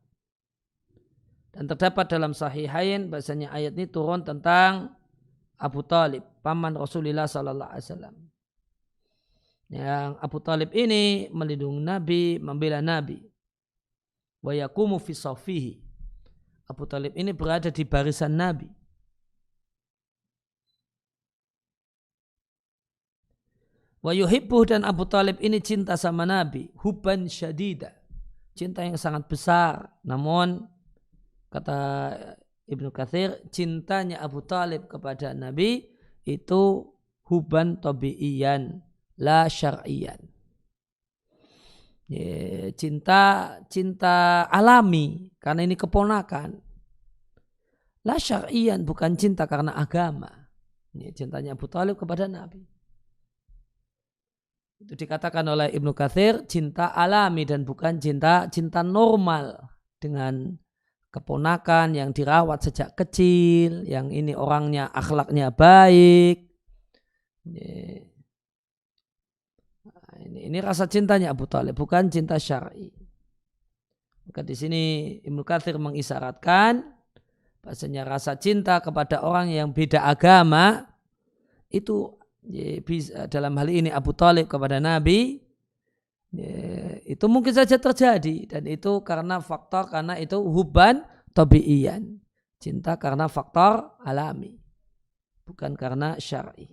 Dan terdapat dalam Sahihain bahasanya ayat ini turun tentang Abu Talib, paman Rasulullah sallallahu alaihi wasallam. Yang Abu Talib ini melindungi Nabi, membela Nabi. Wa yaqumu fi saffihi. Abu Talib ini berada di barisan Nabi. Wa yuhibbuh, dan Abu Talib ini cinta sama Nabi, hubban syadida, cinta yang sangat besar. Namun kata Ibnu Katsir, cintanya Abu Thalib kepada Nabi itu huban tabi'iyan la syar'iyan. Cinta alami karena ini keponakan. La syar'iyan, bukan cinta karena agama. Cintanya Abu Thalib kepada Nabi. Itu dikatakan oleh Ibnu Katsir cinta alami dan bukan cinta normal dengan keponakan yang dirawat sejak kecil, yang ini orangnya akhlaknya baik. Ini rasa cintanya Abu Thalib, bukan cinta syar'i. Maka di sini Ibnu Katsir mengisyaratkan bahasanya rasa cinta kepada orang yang beda agama itu dalam hal ini Abu Thalib kepada Nabi itu mungkin saja terjadi, dan itu karena itu huban tabi'iyan, cinta karena faktor alami, bukan karena syar'i.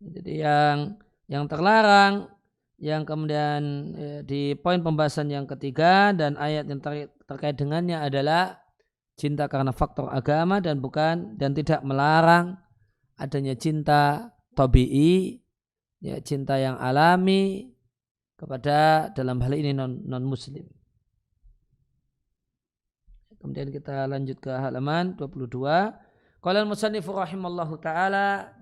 Jadi yang terlarang, yang kemudian di poin pembahasan yang ketiga dan ayat yang terkait dengannya adalah cinta karena faktor agama dan tidak melarang adanya cinta tabi'i, cinta yang alami kepada dalam hal ini non muslim. Kemudian kita lanjut ke halaman 22. Qala al-musannif rahimallahu taala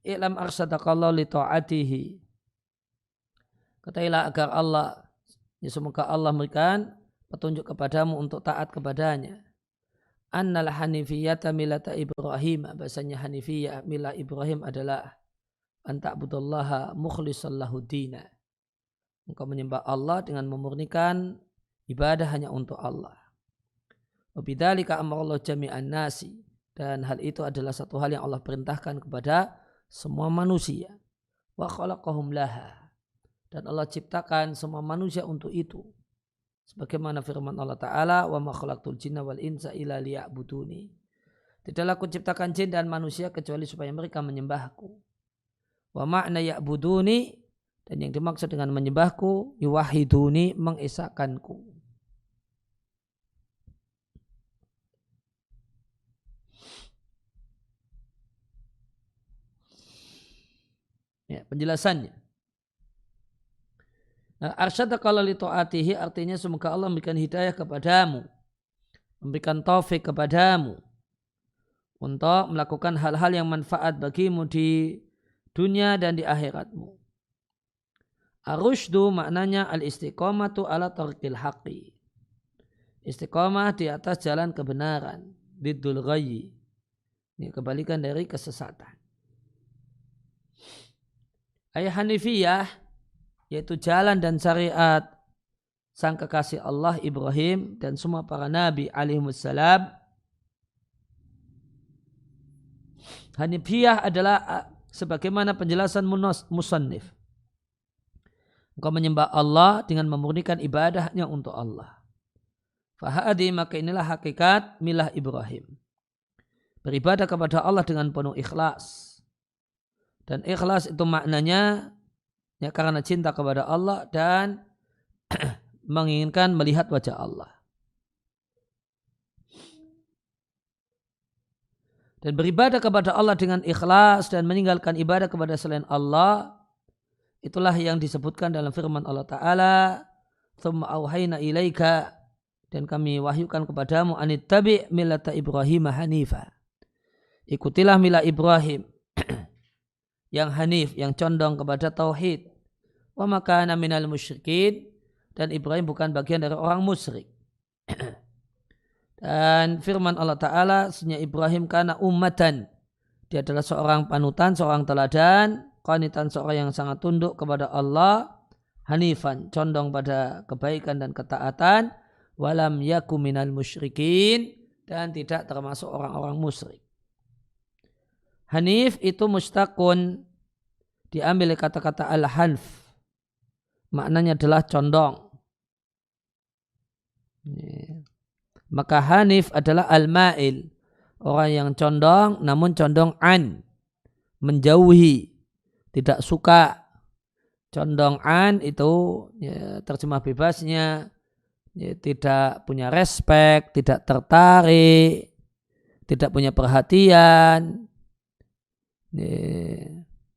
i'lam arsyadakallahu li ta'atihi. Katailah agar Allah, semoga Allah memberikan petunjuk kepadamu untuk taat kepadanya. Annal hanifiyata milata Ibrahim, bahasanya hanifiyah milah Ibrahim adalah anta'budallaha mukhlishan lahu dina. Engkau menyembah Allah dengan memurnikan ibadah hanya untuk Allah. Wa bidzalika amarallahu jami'an nasi, dan hal itu adalah satu hal yang Allah perintahkan kepada semua manusia. Wa khalaqahum laha, dan Allah ciptakan semua manusia untuk itu. Sebagaimana firman Allah Ta'ala, wa ma khalaqtul jinna wal insa illa liya'buduni. Tidaklah aku ciptakan jin dan manusia kecuali supaya mereka menyembahku. Wa ma'na ya'buduni, dan yang dimaksud dengan menyembahku, yuwahiduni, mengesakanku. Ya, penjelasannya. Arsyadaka li ta'atihi artinya semoga Allah memberikan hidayah kepadamu, memberikan taufik kepadamu untuk melakukan hal-hal yang manfaat bagimu di dunia dan di akhiratmu. Ar-rusydu maknanya al-istiqamatu ala tariqil haqqi. Istiqamah di atas jalan kebenaran, diddul ghayyi. Ini kebalikan dari kesesatan. Ayat Hanifiyah yaitu jalan dan syariat sang kekasih Allah Ibrahim dan semua para nabi alaihimussalam. Hanifiyah adalah sebagaimana penjelasan musannif. Engkau menyembah Allah dengan memurnikan ibadahnya untuk Allah. Fahadi, maka inilah hakikat milah Ibrahim. Beribadah kepada Allah dengan penuh ikhlas. Dan ikhlas itu maknanya ya karena cinta kepada Allah dan menginginkan melihat wajah Allah. Dan beribadah kepada Allah dengan ikhlas dan meninggalkan ibadah kepada selain Allah, itulah yang disebutkan dalam firman Allah Ta'ala, thumma auhayna ilaika, dan kami wahyukan kepadamu, anittabi' millata Ibrahim hanifa. Ikutilah milah Ibrahim yang hanif, yang condong kepada tauhid. Wa makana minal musyrikin, dan Ibrahim bukan bagian dari orang musyrik. Dan firman Allah Ta'ala, sesungguhnya Ibrahim kana ummatan, dia adalah seorang panutan, seorang teladan, qanitan, seorang yang sangat tunduk kepada Allah, hanifan, condong pada kebaikan dan ketaatan, walam yaku minal musyrikin, dan tidak termasuk orang-orang musyrik. Hanif itu mustaqun, diambil kata-kata al-hanf, maknanya adalah condong. Maka hanif adalah al-ma'il, orang yang condong namun condong an, menjauhi, tidak suka. Condong an itu ya, terjemah bebasnya ya, tidak punya respek, tidak tertarik, tidak punya perhatian, ya,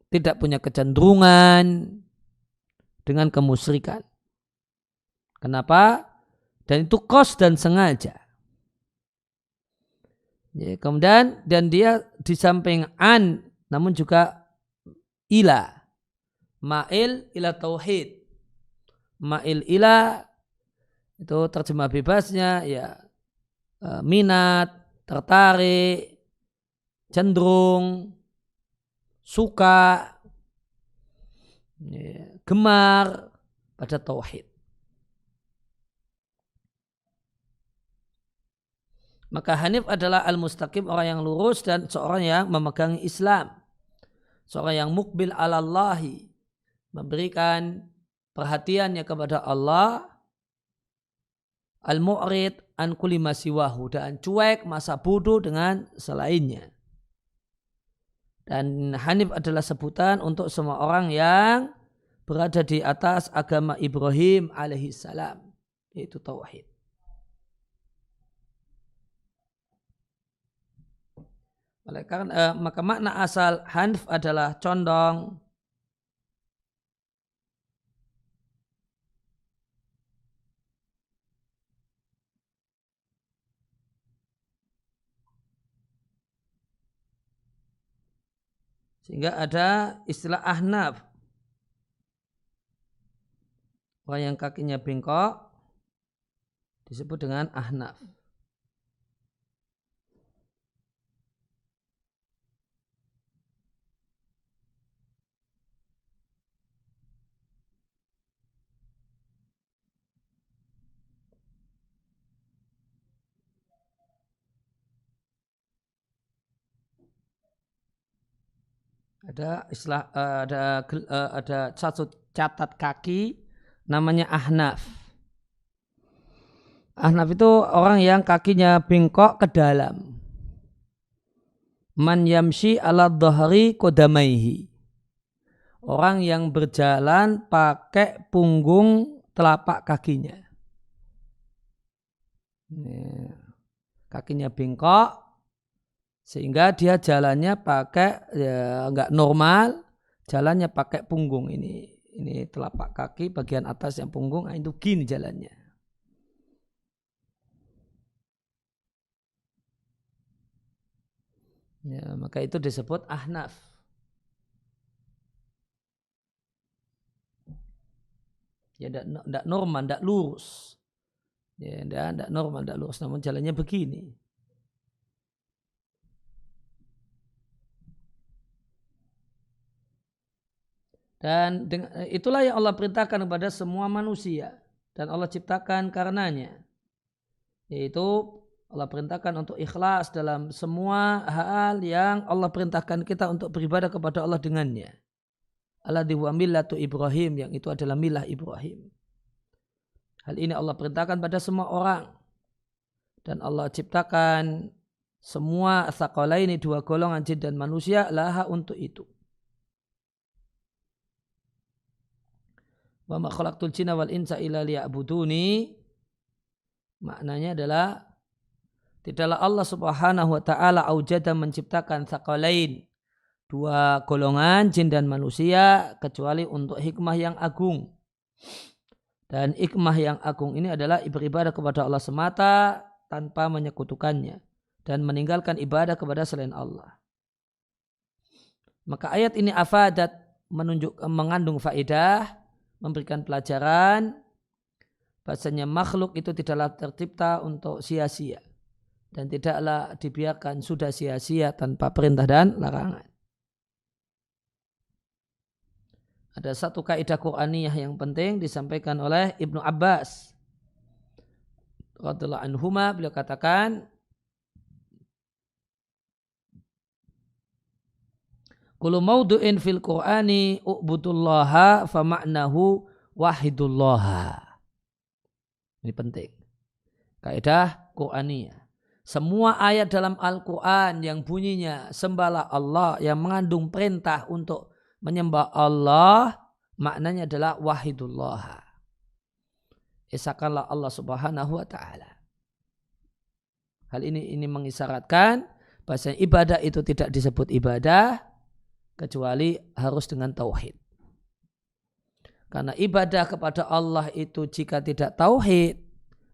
tidak punya kecenderungan dengan kemusyrikan. Kenapa? Dan itu qasd dan sengaja. Ya, kemudian dan dia di samping an namun juga ila, ma'il ila tauhid. Ma'il ila itu terjemah bebasnya ya minat, tertarik, cenderung, suka, ya, gemar pada tauhid. Maka hanif adalah al-mustaqim, orang yang lurus dan seorang yang memegangi Islam. Seorang yang mukbil alallahi, memberikan perhatiannya kepada Allah, al-mu'rid an kulli ma siwahu, dan cuek masa bodoh dengan selainnya. Dan hanif adalah sebutan untuk semua orang yang berada di atas agama Ibrahim alaihissalam, yaitu tauhid. Oleh karena maka makna asal hanif adalah condong. Sehingga ada istilah ahnaf. Orang yang kakinya bengkok disebut dengan ahnaf. Ada istilah ada satu catat kaki namanya ahnaf. Ahnaf itu orang yang kakinya bengkok ke dalam. Man yamshi ala dhahri qadamaihi. Orang yang berjalan pakai punggung telapak kakinya. Kakinya bengkok sehingga dia jalannya pakai ya enggak normal, jalannya pakai punggung ini telapak kaki bagian atas yang punggung, itu gini jalannya. Ya, maka itu disebut ahnaf. Ya enggak normal, enggak lurus. Ya enggak normal, enggak lurus, namun jalannya begini. Dan itulah yang Allah perintahkan kepada semua manusia dan Allah ciptakan karenanya, yaitu Allah perintahkan untuk ikhlas dalam semua hal yang Allah perintahkan kita untuk beribadah kepada Allah dengannya. Alladzi huwa millatu Ibrahim, yang itu adalah milah Ibrahim. Hal ini Allah perintahkan pada semua orang dan Allah ciptakan semua tsaqalaini, dua golongan jin dan manusia, laha untuk itu. Wa ma khalaqtul jinna wal insa illa liya'buduni, maknanya adalah tidaklah Allah Subhanahu wa taala aujada menciptakan tsaqalain, dua golongan jin dan manusia, kecuali untuk hikmah yang agung. Dan hikmah yang agung ini adalah beribadah kepada Allah semata tanpa menyekutukannya dan meninggalkan ibadah kepada selain Allah. Maka ayat ini afadat, mengandung faedah, memberikan pelajaran bahasanya makhluk itu tidaklah tercipta untuk sia-sia dan tidaklah dibiarkan sudah sia-sia tanpa perintah dan larangan. Ada satu kaidah Qur'aniyah yang penting disampaikan oleh Ibnu Abbas radhiyallahu anhuma, beliau katakan, kullu mawdu'in fil Qur'ani u'budullaha fa ma'nahu wahidullah. Ini penting. Kaidah Qur'aniyah. Semua ayat dalam Al-Quran yang bunyinya sembahlah Allah, yang mengandung perintah untuk menyembah Allah, maknanya adalah wahidullah. Esakanlah Allah subhanahu wa ta'ala. Hal ini mengisyaratkan bahwa ibadah itu tidak disebut ibadah kecuali harus dengan tauhid. Karena ibadah kepada Allah itu jika tidak tauhid,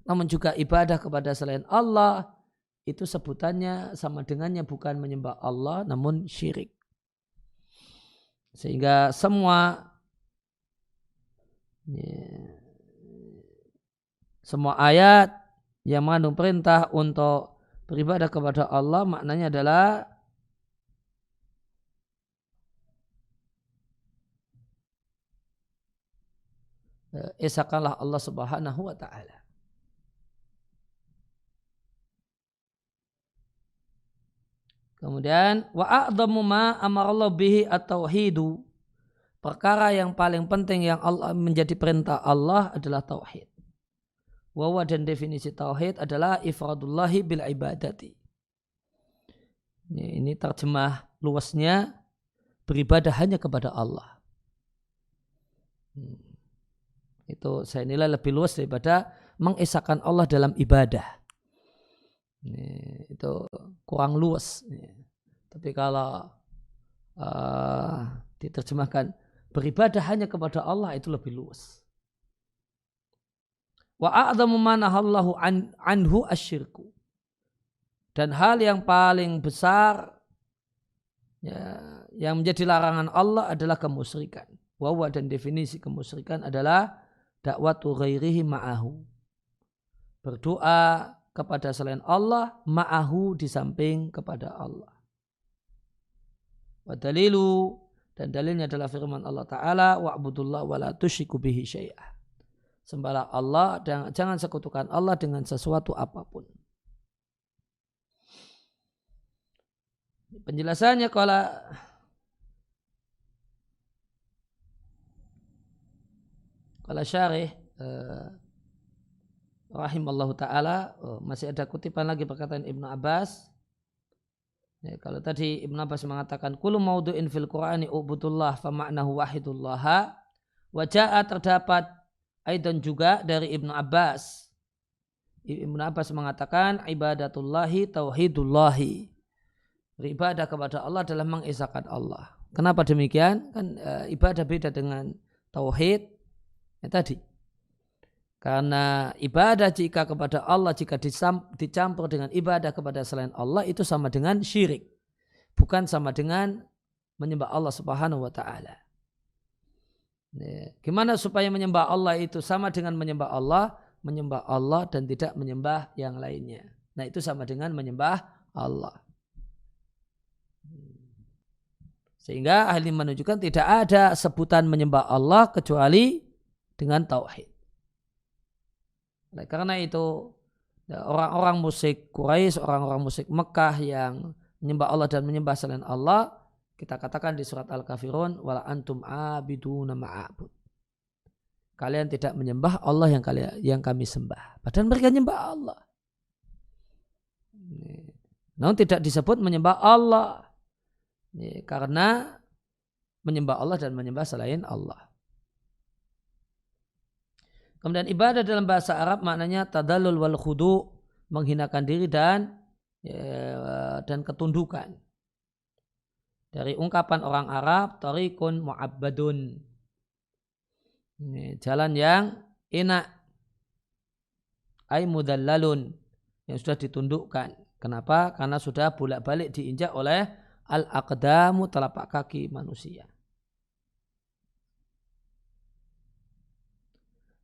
namun juga ibadah kepada selain Allah, itu sebutannya sama dengannya bukan menyembah Allah namun syirik. Sehingga semua ayat yang mengandung perintah untuk beribadah kepada Allah maknanya adalah esakanlah Allah subhanahu wa ta'ala. Kemudian wa a'dhamu ma amarallahu bihi at-tauhidu. Perkara yang paling penting yang Allah menjadi perintah Allah adalah tauhid. Wa dan definisi tauhid adalah ifradullahi bil ibadati. Ini terjemah luasnya beribadah hanya kepada Allah. Itu saya nilai lebih luas daripada mengesahkan Allah dalam ibadah. Itu kurang luas. Tapi kalau diterjemahkan beribadah hanya kepada Allah itu lebih luas. Wa a'dhamu ma nahallahu anhu asyirku. Dan hal yang paling besar yang menjadi larangan Allah adalah kemusyrikan. Wa dan definisi kemusyrikan adalah dakwatu ghairihi ma'ahu. Berdoa kepada selain Allah ma'ahu di samping kepada Allah. Wa dalilu dan dalilnya adalah firman Allah Ta'ala wa'budullah wa la tusyriku bihi syai'ah. Sembahlah Allah dan jangan sekutukan Allah dengan sesuatu apapun. Penjelasannya kalau syarih rahimallahu ta'ala, masih ada kutipan lagi perkataan Ibnu Abbas. Kalau tadi Ibnu Abbas mengatakan kullu maudu'in fil Qur'ani ubudullah fa ma'nahu wahidullah, wa ja'a terdapat aidan juga dari Ibnu Abbas. Ibnu Abbas mengatakan ibadatullahi tauhidullahi. Beribadah kepada Allah adalah mengesahkan Allah. Kenapa demikian? Kan ibadah beda dengan tauhid tadi. Karena ibadah jika kepada Allah jika dicampur dengan ibadah kepada selain Allah itu sama dengan syirik. Bukan sama dengan menyembah Allah subhanahu wa ta'ala. Gimana supaya menyembah Allah itu sama dengan menyembah Allah? Menyembah Allah dan tidak menyembah yang lainnya. Nah itu sama dengan menyembah Allah. Sehingga ahli menunjukkan tidak ada sebutan menyembah Allah kecuali dengan tauhid. Karena itu orang-orang musyrik Quraisy, orang-orang musyrik Mekah yang menyembah Allah dan menyembah selain Allah, kita katakan di surat Al-Kafirun wala antum abiduna ma'abud. Kalian tidak menyembah Allah yang kami sembah. Padahal mereka menyembah Allah. Namun tidak disebut menyembah Allah. Karena menyembah Allah dan menyembah selain Allah. Kemudian ibadah dalam bahasa Arab maknanya tadallul wal khudu, menghinakan diri dan ketundukan. Dari ungkapan orang Arab, tariqun mu'abbadun. Jalan yang enak. Ay mudallalun, yang sudah ditundukkan. Kenapa? Karena sudah bolak-balik diinjak oleh al-aqdamu, telapak kaki manusia.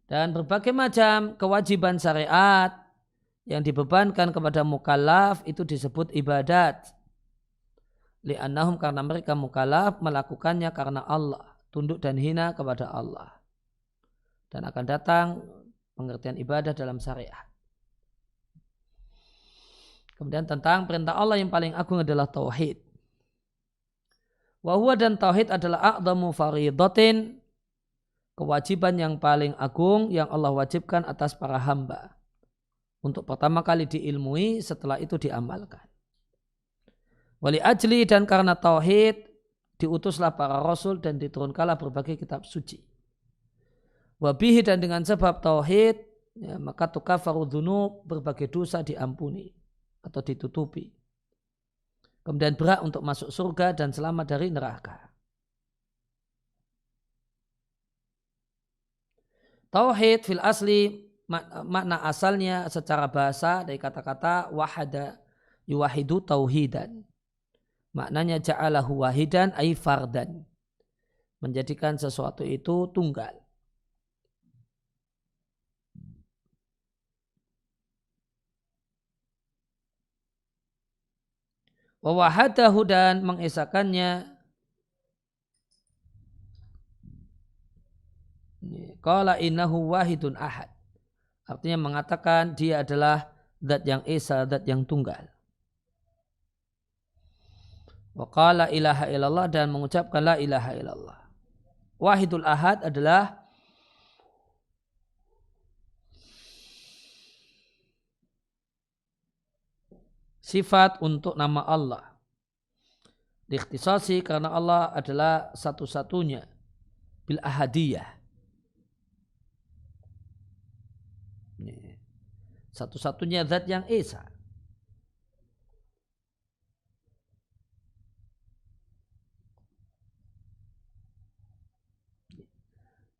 Dan berbagai macam kewajiban syariat yang dibebankan kepada mukallaf itu disebut ibadat. Li'annahum karena mereka mukallaf melakukannya karena Allah. Tunduk dan hina kepada Allah. Dan akan datang pengertian ibadah dalam syariat. Kemudian tentang perintah Allah yang paling agung adalah tauhid. Wa huwa dan tauhid adalah a'dhamu faridatin, kewajiban yang paling agung yang Allah wajibkan atas para hamba. Untuk pertama kali diilmui, setelah itu diamalkan. Wali ajli, dan karena tauhid diutuslah para rasul dan diturunkanlah berbagai kitab suci. Wabihi, dan dengan sebab tauhid, ya, maka tukafaru dzunub, berbagai dosa diampuni atau ditutupi. Kemudian berhak untuk masuk surga dan selamat dari neraka. Tauhid fil asli, makna asalnya secara bahasa dari kata-kata wahada yuwahidu tauhidan. Maknanya ja'alahu wahidan ay fardan. Menjadikan sesuatu itu tunggal. Wa wahadahu, dan mengesakannya. Qala innahu wahidun ahad. Artinya mengatakan dia adalah zat yang esa, zat yang tunggal. Wa qala ilaha illallah, dan mengucapkan la ilaha illallah. Wahidul ahad adalah sifat untuk nama Allah. Diikhtisasi karena Allah adalah satu-satunya bil ahadiyah. Satu-satunya zat yang esa.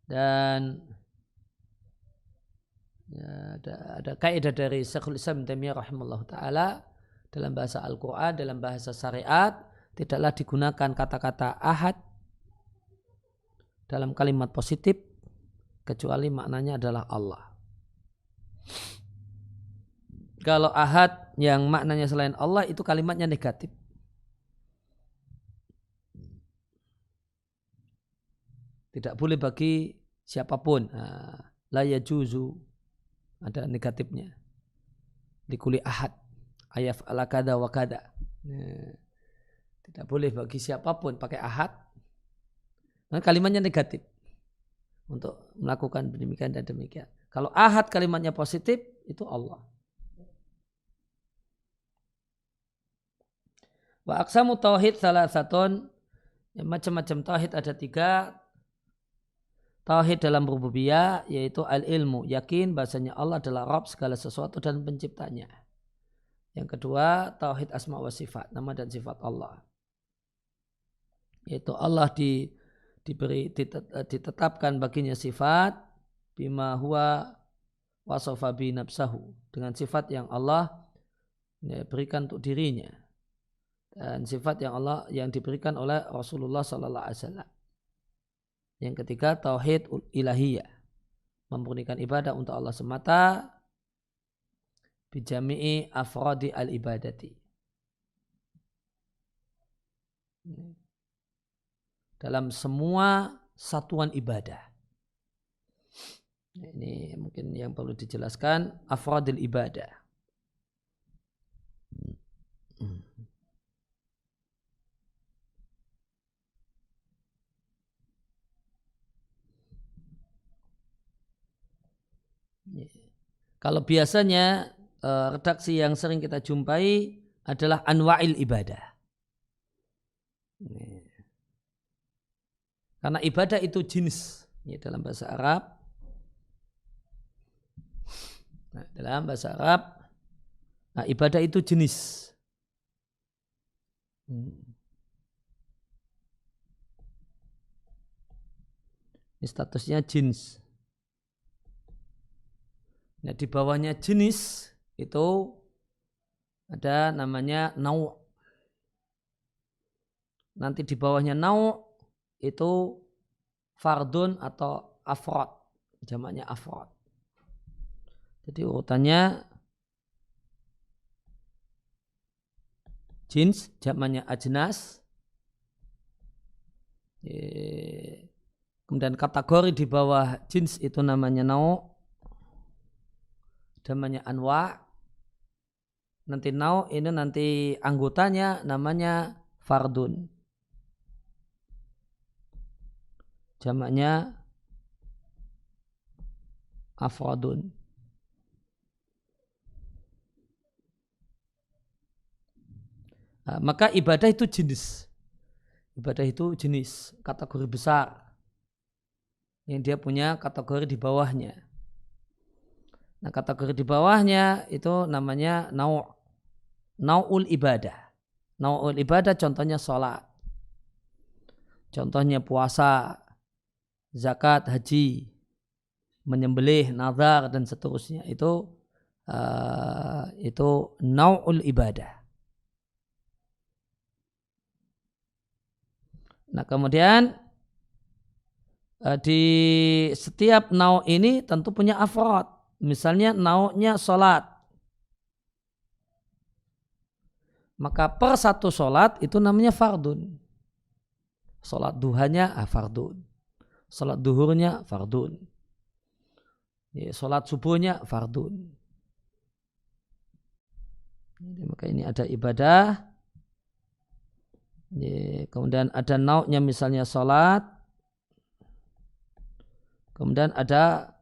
Dan ya, ada kaidah dari Syekhul Islam Ibnu Taimiyah rahimahullah ta'ala, dalam bahasa Al-Quran, dalam bahasa syariat, tidaklah digunakan kata-kata ahad dalam kalimat positif kecuali maknanya adalah Allah. Kalau ahad yang maknanya selain Allah itu kalimatnya negatif. Tidak boleh bagi siapapun. La yajuzu, ada negatifnya. Likuli ahad ayaf ala kada wa kada. Tidak boleh bagi siapapun pakai ahad. Nah, kalimatnya negatif untuk melakukan demikian dan demikian. Kalau ahad kalimatnya positif, itu Allah. Wa aqsamu tauhid salasatun, macam-macam tauhid ada 3. Tauhid dalam rububiyah yaitu al-ilmu, yakin bahasanya Allah adalah Rabb segala sesuatu dan penciptanya. Yang kedua, tauhid asma wa sifat, nama dan sifat Allah. Yaitu Allah ditetapkan baginya sifat bima huwa wasofa bi nafsahu, dengan sifat yang Allah berikan untuk dirinya, dan sifat yang Allah yang diberikan oleh Rasulullah sallallahu alaihi wasallam. Yang ketiga, tauhid ilahiyah, memurnikan ibadah untuk Allah semata bijami'i afradi al-ibadati, dalam semua satuan ibadah. Ini mungkin yang perlu dijelaskan, afradil ibadah. Kalau biasanya redaksi yang sering kita jumpai adalah anwa'il ibadah. Karena ibadah itu jenis dalam bahasa Arab. Dalam bahasa Arab, ibadah itu jenis. Ini statusnya jenis. Nah, di bawahnya jenis itu ada namanya nau'. Nanti di bawahnya nau' itu fardun atau afrad, jamaknya afrad. Jadi urutannya jins, jamaknya ajnas. Kemudian kategori di bawah jins itu namanya nau', namanya anwa'. Nanti nau' ini nanti anggotanya namanya fardun, jamaknya afradun. Nah, maka ibadah itu jenis. Ibadah itu jenis, kategori besar. Yang dia punya kategori di bawahnya. Nah, kategori di bawahnya itu namanya nau'ul ibadah. Nau'ul ibadah contohnya sholat. Contohnya puasa, zakat, haji, menyembelih, nazar dan seterusnya. Itu nau'ul ibadah. Nah, kemudian di setiap nau' ini tentu punya afrad. Misalnya nau'nya sholat. Maka per satu sholat itu namanya fardun. Sholat duhanya fardun. Sholat duhurnya fardun. Sholat subuhnya fardun. Maka ini ada ibadah. Kemudian ada nau'nya misalnya sholat. Kemudian ada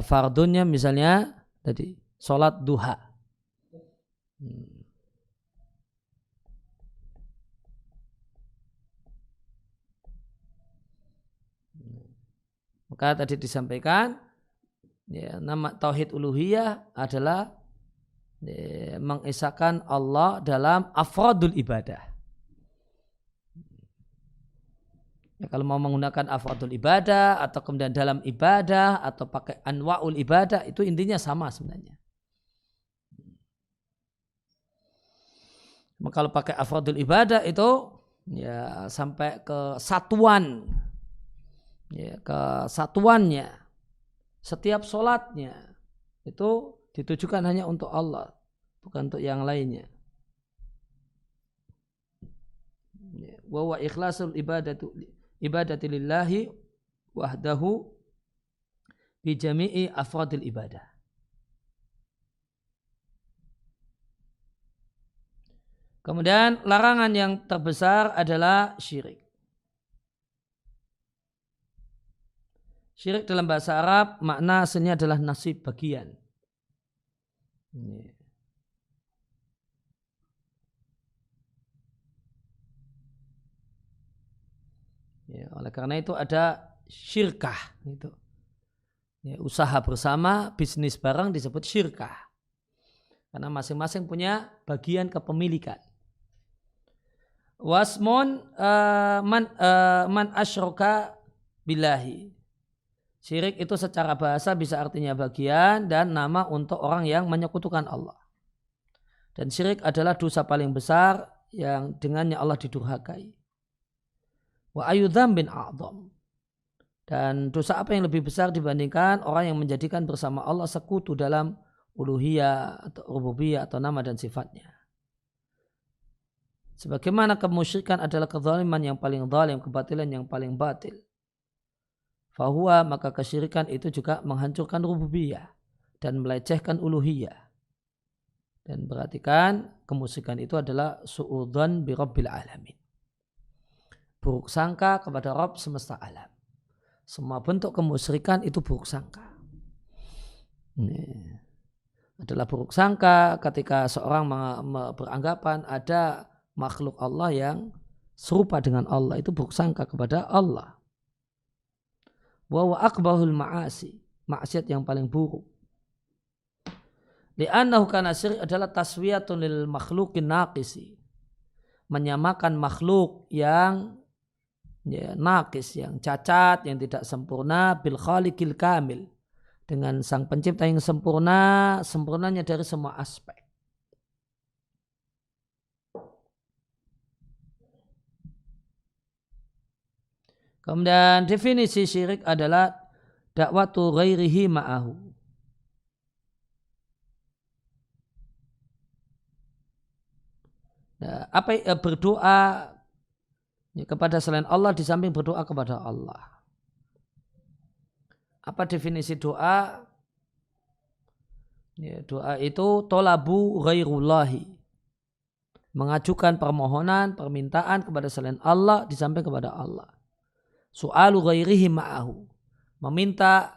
fardunnya misalnya tadi sholat duha. Maka tadi disampaikan nama tauhid uluhiyah adalah mengesahkan Allah dalam afradul ibadah. Kalau mau menggunakan afradul ibadah atau kemudian dalam ibadah atau pakai anwa'ul ibadah, itu intinya sama sebenarnya. Maka kalau pakai afradul ibadah itu ya sampai ke satuan, ya, ke satuannya, setiap sholatnya itu ditujukan hanya untuk Allah, bukan untuk yang lainnya. Wa ikhlasul ibadati lillahi wahdahu bi jami'i afradil ibadah. Kemudian larangan yang terbesar adalah syirik. Syirik dalam bahasa Arab makna aslinya adalah nasib bagian. Ya, oleh karena itu ada syirkah, gitu. Ya, usaha bersama, bisnis bareng disebut syirkah. Karena masing-masing punya bagian kepemilikan. Wasmun man asyroka billahi. Syirik itu secara bahasa bisa artinya bagian dan nama untuk orang yang menyekutukan Allah. Dan syirik adalah dosa paling besar yang dengannya Allah didurhakai. Wa ayu dzambin a'dzam. Dan dosa apa yang lebih besar dibandingkan orang yang menjadikan bersama Allah sekutu dalam uluhiyah atau rububiyah atau nama dan sifatnya. Sebagaimana kemusyrikan adalah kezaliman yang paling zalim, kebatilan yang paling batil. Fahuwa, maka kesyirikan itu juga menghancurkan rububiyah dan melecehkan uluhiyah. Dan perhatikan kemusyrikan itu adalah su'udzan bi rabbil alamin. Buruk sangka kepada Rabb semesta alam. Semua bentuk kemusyrikan itu buruk sangka. Ini adalah buruk sangka ketika seorang beranggapan ada makhluk Allah yang serupa dengan Allah. Itu buruk sangka kepada Allah. Wa akbarul ma'asi, maksiat yang paling buruk. Li'annahu kana syirik adalah taswiyatun lil makhluqin naqisi. Menyamakan makhluk yang naqis, yang cacat, yang tidak sempurna bil khaliqil kamil, dengan sang pencipta yang sempurna, sempurnanya dari semua aspek. Kemudian definisi syirik adalah dakwatu ghairihi ma'ahu. Berdoa kepada selain Allah di samping berdoa kepada Allah. Apa definisi doa? Doa itu tolabu ghairullahi, mengajukan permohonan, permintaan kepada selain Allah di samping kepada Allah. Su'alu ghairihi ma'ahu, meminta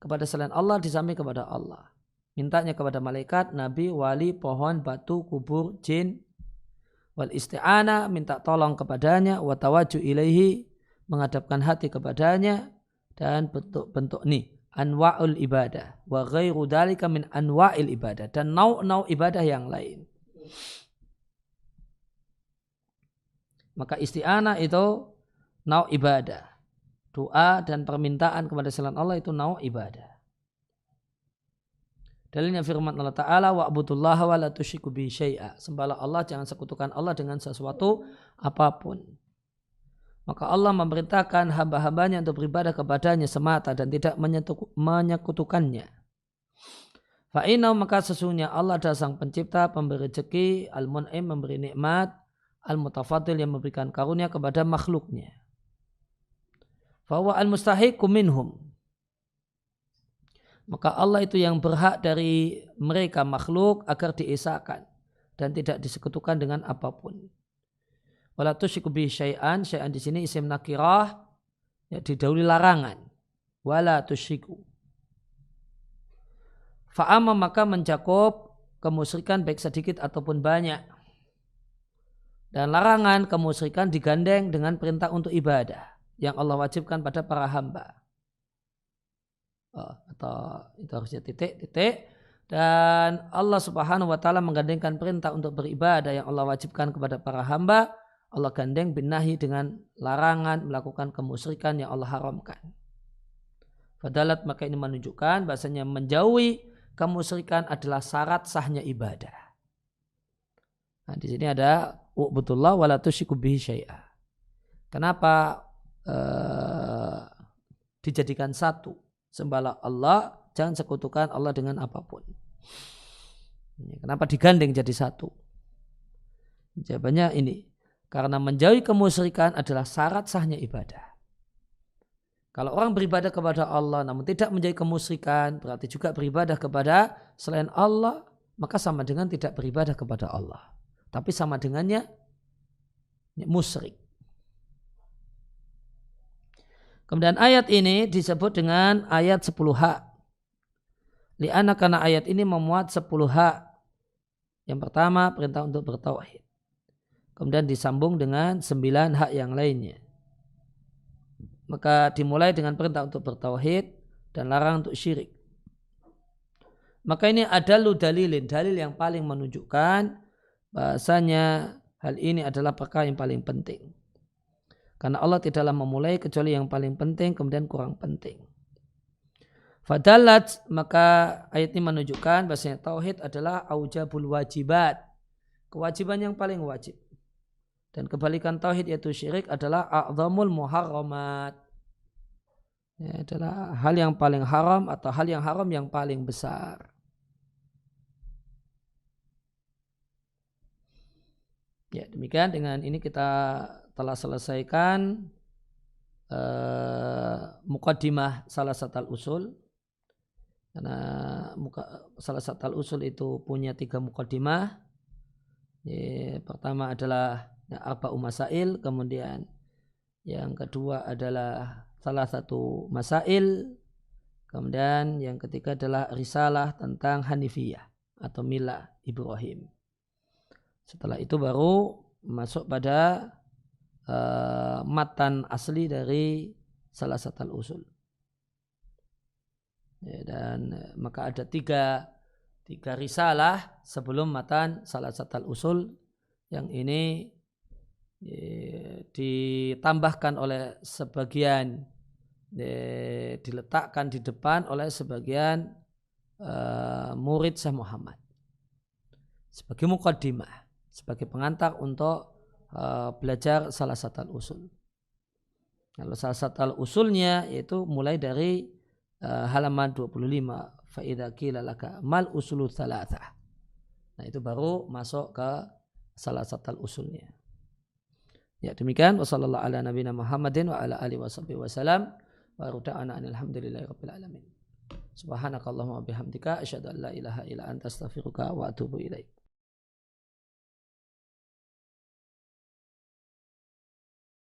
kepada selain Allah di samping kepada Allah. Mintanya kepada malaikat, nabi, wali, pohon, batu, kubur, jin. Wal isti'ana, minta tolong kepadanya. Wa tawaju ilaihi, menghadapkan hati kepadanya. Dan bentuk-bentuk nih, anwa'ul ibadah. Wa ghairu dhalika min anwa'il ibadah. Dan nau' ibadah yang lain. Maka isti'ana itu nau' ibadah. Doa dan permintaan kepada selain Allah itu nau' ibadah. Dalilnya firman Allah Ta'ala, wa'budullaha wa la tusyriku bihi syai'a. Sembahlah Allah, jangan sekutukan Allah dengan sesuatu apapun. Maka Allah memerintahkan hamba-hambanya untuk beribadah kepadanya semata dan tidak menyekutukannya. Fa'inau, maka sesungguhnya Allah adalah sang pencipta, pemberi rezeki, al-mun'im, memberi nikmat, al-mutafadil, yang memberikan karunia kepada makhluknya. Fahuwa al-mustahiqu minhum. Maka Allah itu yang berhak dari mereka makhluk agar diesakan dan tidak disekutukan dengan apapun. Wala tusyriku bihi syai'an, syai'an di sini isim nakirah, ya, didahului larangan. Wala tusyriku. Fa'ama, maka mencakup kemusyrikan baik sedikit ataupun banyak. Dan larangan kemusyrikan digandeng dengan perintah untuk ibadah yang Allah wajibkan pada para hamba. Atau itu harusnya titik. Dan Allah Subhanahu wa ta'ala menggandengkan perintah untuk beribadah yang Allah wajibkan kepada para hamba. Allah gandeng bin nahi dengan larangan melakukan kemusyrikan yang Allah haramkan. Fadalat, maka ini menunjukkan bahasanya menjauhi kemusyrikan adalah syarat sahnya ibadah. Nah, di sini ada wa'budullah wa la tusyriku bihi syai'a. Kenapa dijadikan satu? Sembahlah Allah, jangan sekutukan Allah dengan apapun. Kenapa digandeng jadi satu? Jawabannya ini, karena menjauhi kemusyrikan adalah syarat sahnya ibadah. Kalau orang beribadah kepada Allah namun tidak menjauhi kemusyrikan, berarti juga beribadah kepada selain Allah, maka sama dengan tidak beribadah kepada Allah. Tapi sama dengannya musyrik. Kemudian ayat ini disebut dengan ayat 10 hak. Li'anna, karena ayat ini memuat 10 hak. Yang pertama, perintah untuk bertauhid. Kemudian disambung dengan 9 hak yang lainnya. Maka dimulai dengan perintah untuk bertauhid dan larang untuk syirik. Maka ini adalah dalil yang paling menunjukkan bahasanya hal ini adalah perkara yang paling penting. Karena Allah tidaklah memulai kecuali yang paling penting kemudian kurang penting. Fadalat, maka ayat ini menunjukkan bahasanya tauhid adalah aujabul wajibat, kewajiban yang paling wajib. Dan kebalikan tauhid yaitu syirik adalah a'zamul muharramat, ya, adalah hal yang paling haram atau hal yang haram yang paling besar. Ya, demikian dengan ini kita telah selesaikan muqaddimah Salasatul Usul. Karena Salasatul Usul itu punya 3 muqaddimah. Pertama adalah arba'u masail, kemudian yang kedua adalah salah satu masail, kemudian yang ketiga adalah risalah tentang Hanifiyah atau milah Ibrahim. Setelah itu baru masuk pada matan asli dari Salasatul Usul. Ya, dan maka ada tiga risalah sebelum matan Salasatul Usul yang ini ditambahkan oleh sebagian, diletakkan di depan oleh sebagian murid Syekh Muhammad sebagai muqaddimah, sebagai pengantar untuk belajar Salasatul Usul. Kalau Salasatul Usulnya yaitu mulai dari halaman 25, fa idza qila laka mal usulu tsalatsah. Nah, itu baru masuk ke Salasatul Usulnya. Ya, demikian wasallallahu ala nabiyina Muhammadin wa ala alihi washabbihi wasallam wa ruta'ana alhamdulillahi rabbil alamin. Subhanakallahumma wa bihamdika asyhadu an la ilaha illa anta astaghfiruka wa atubu ilaik.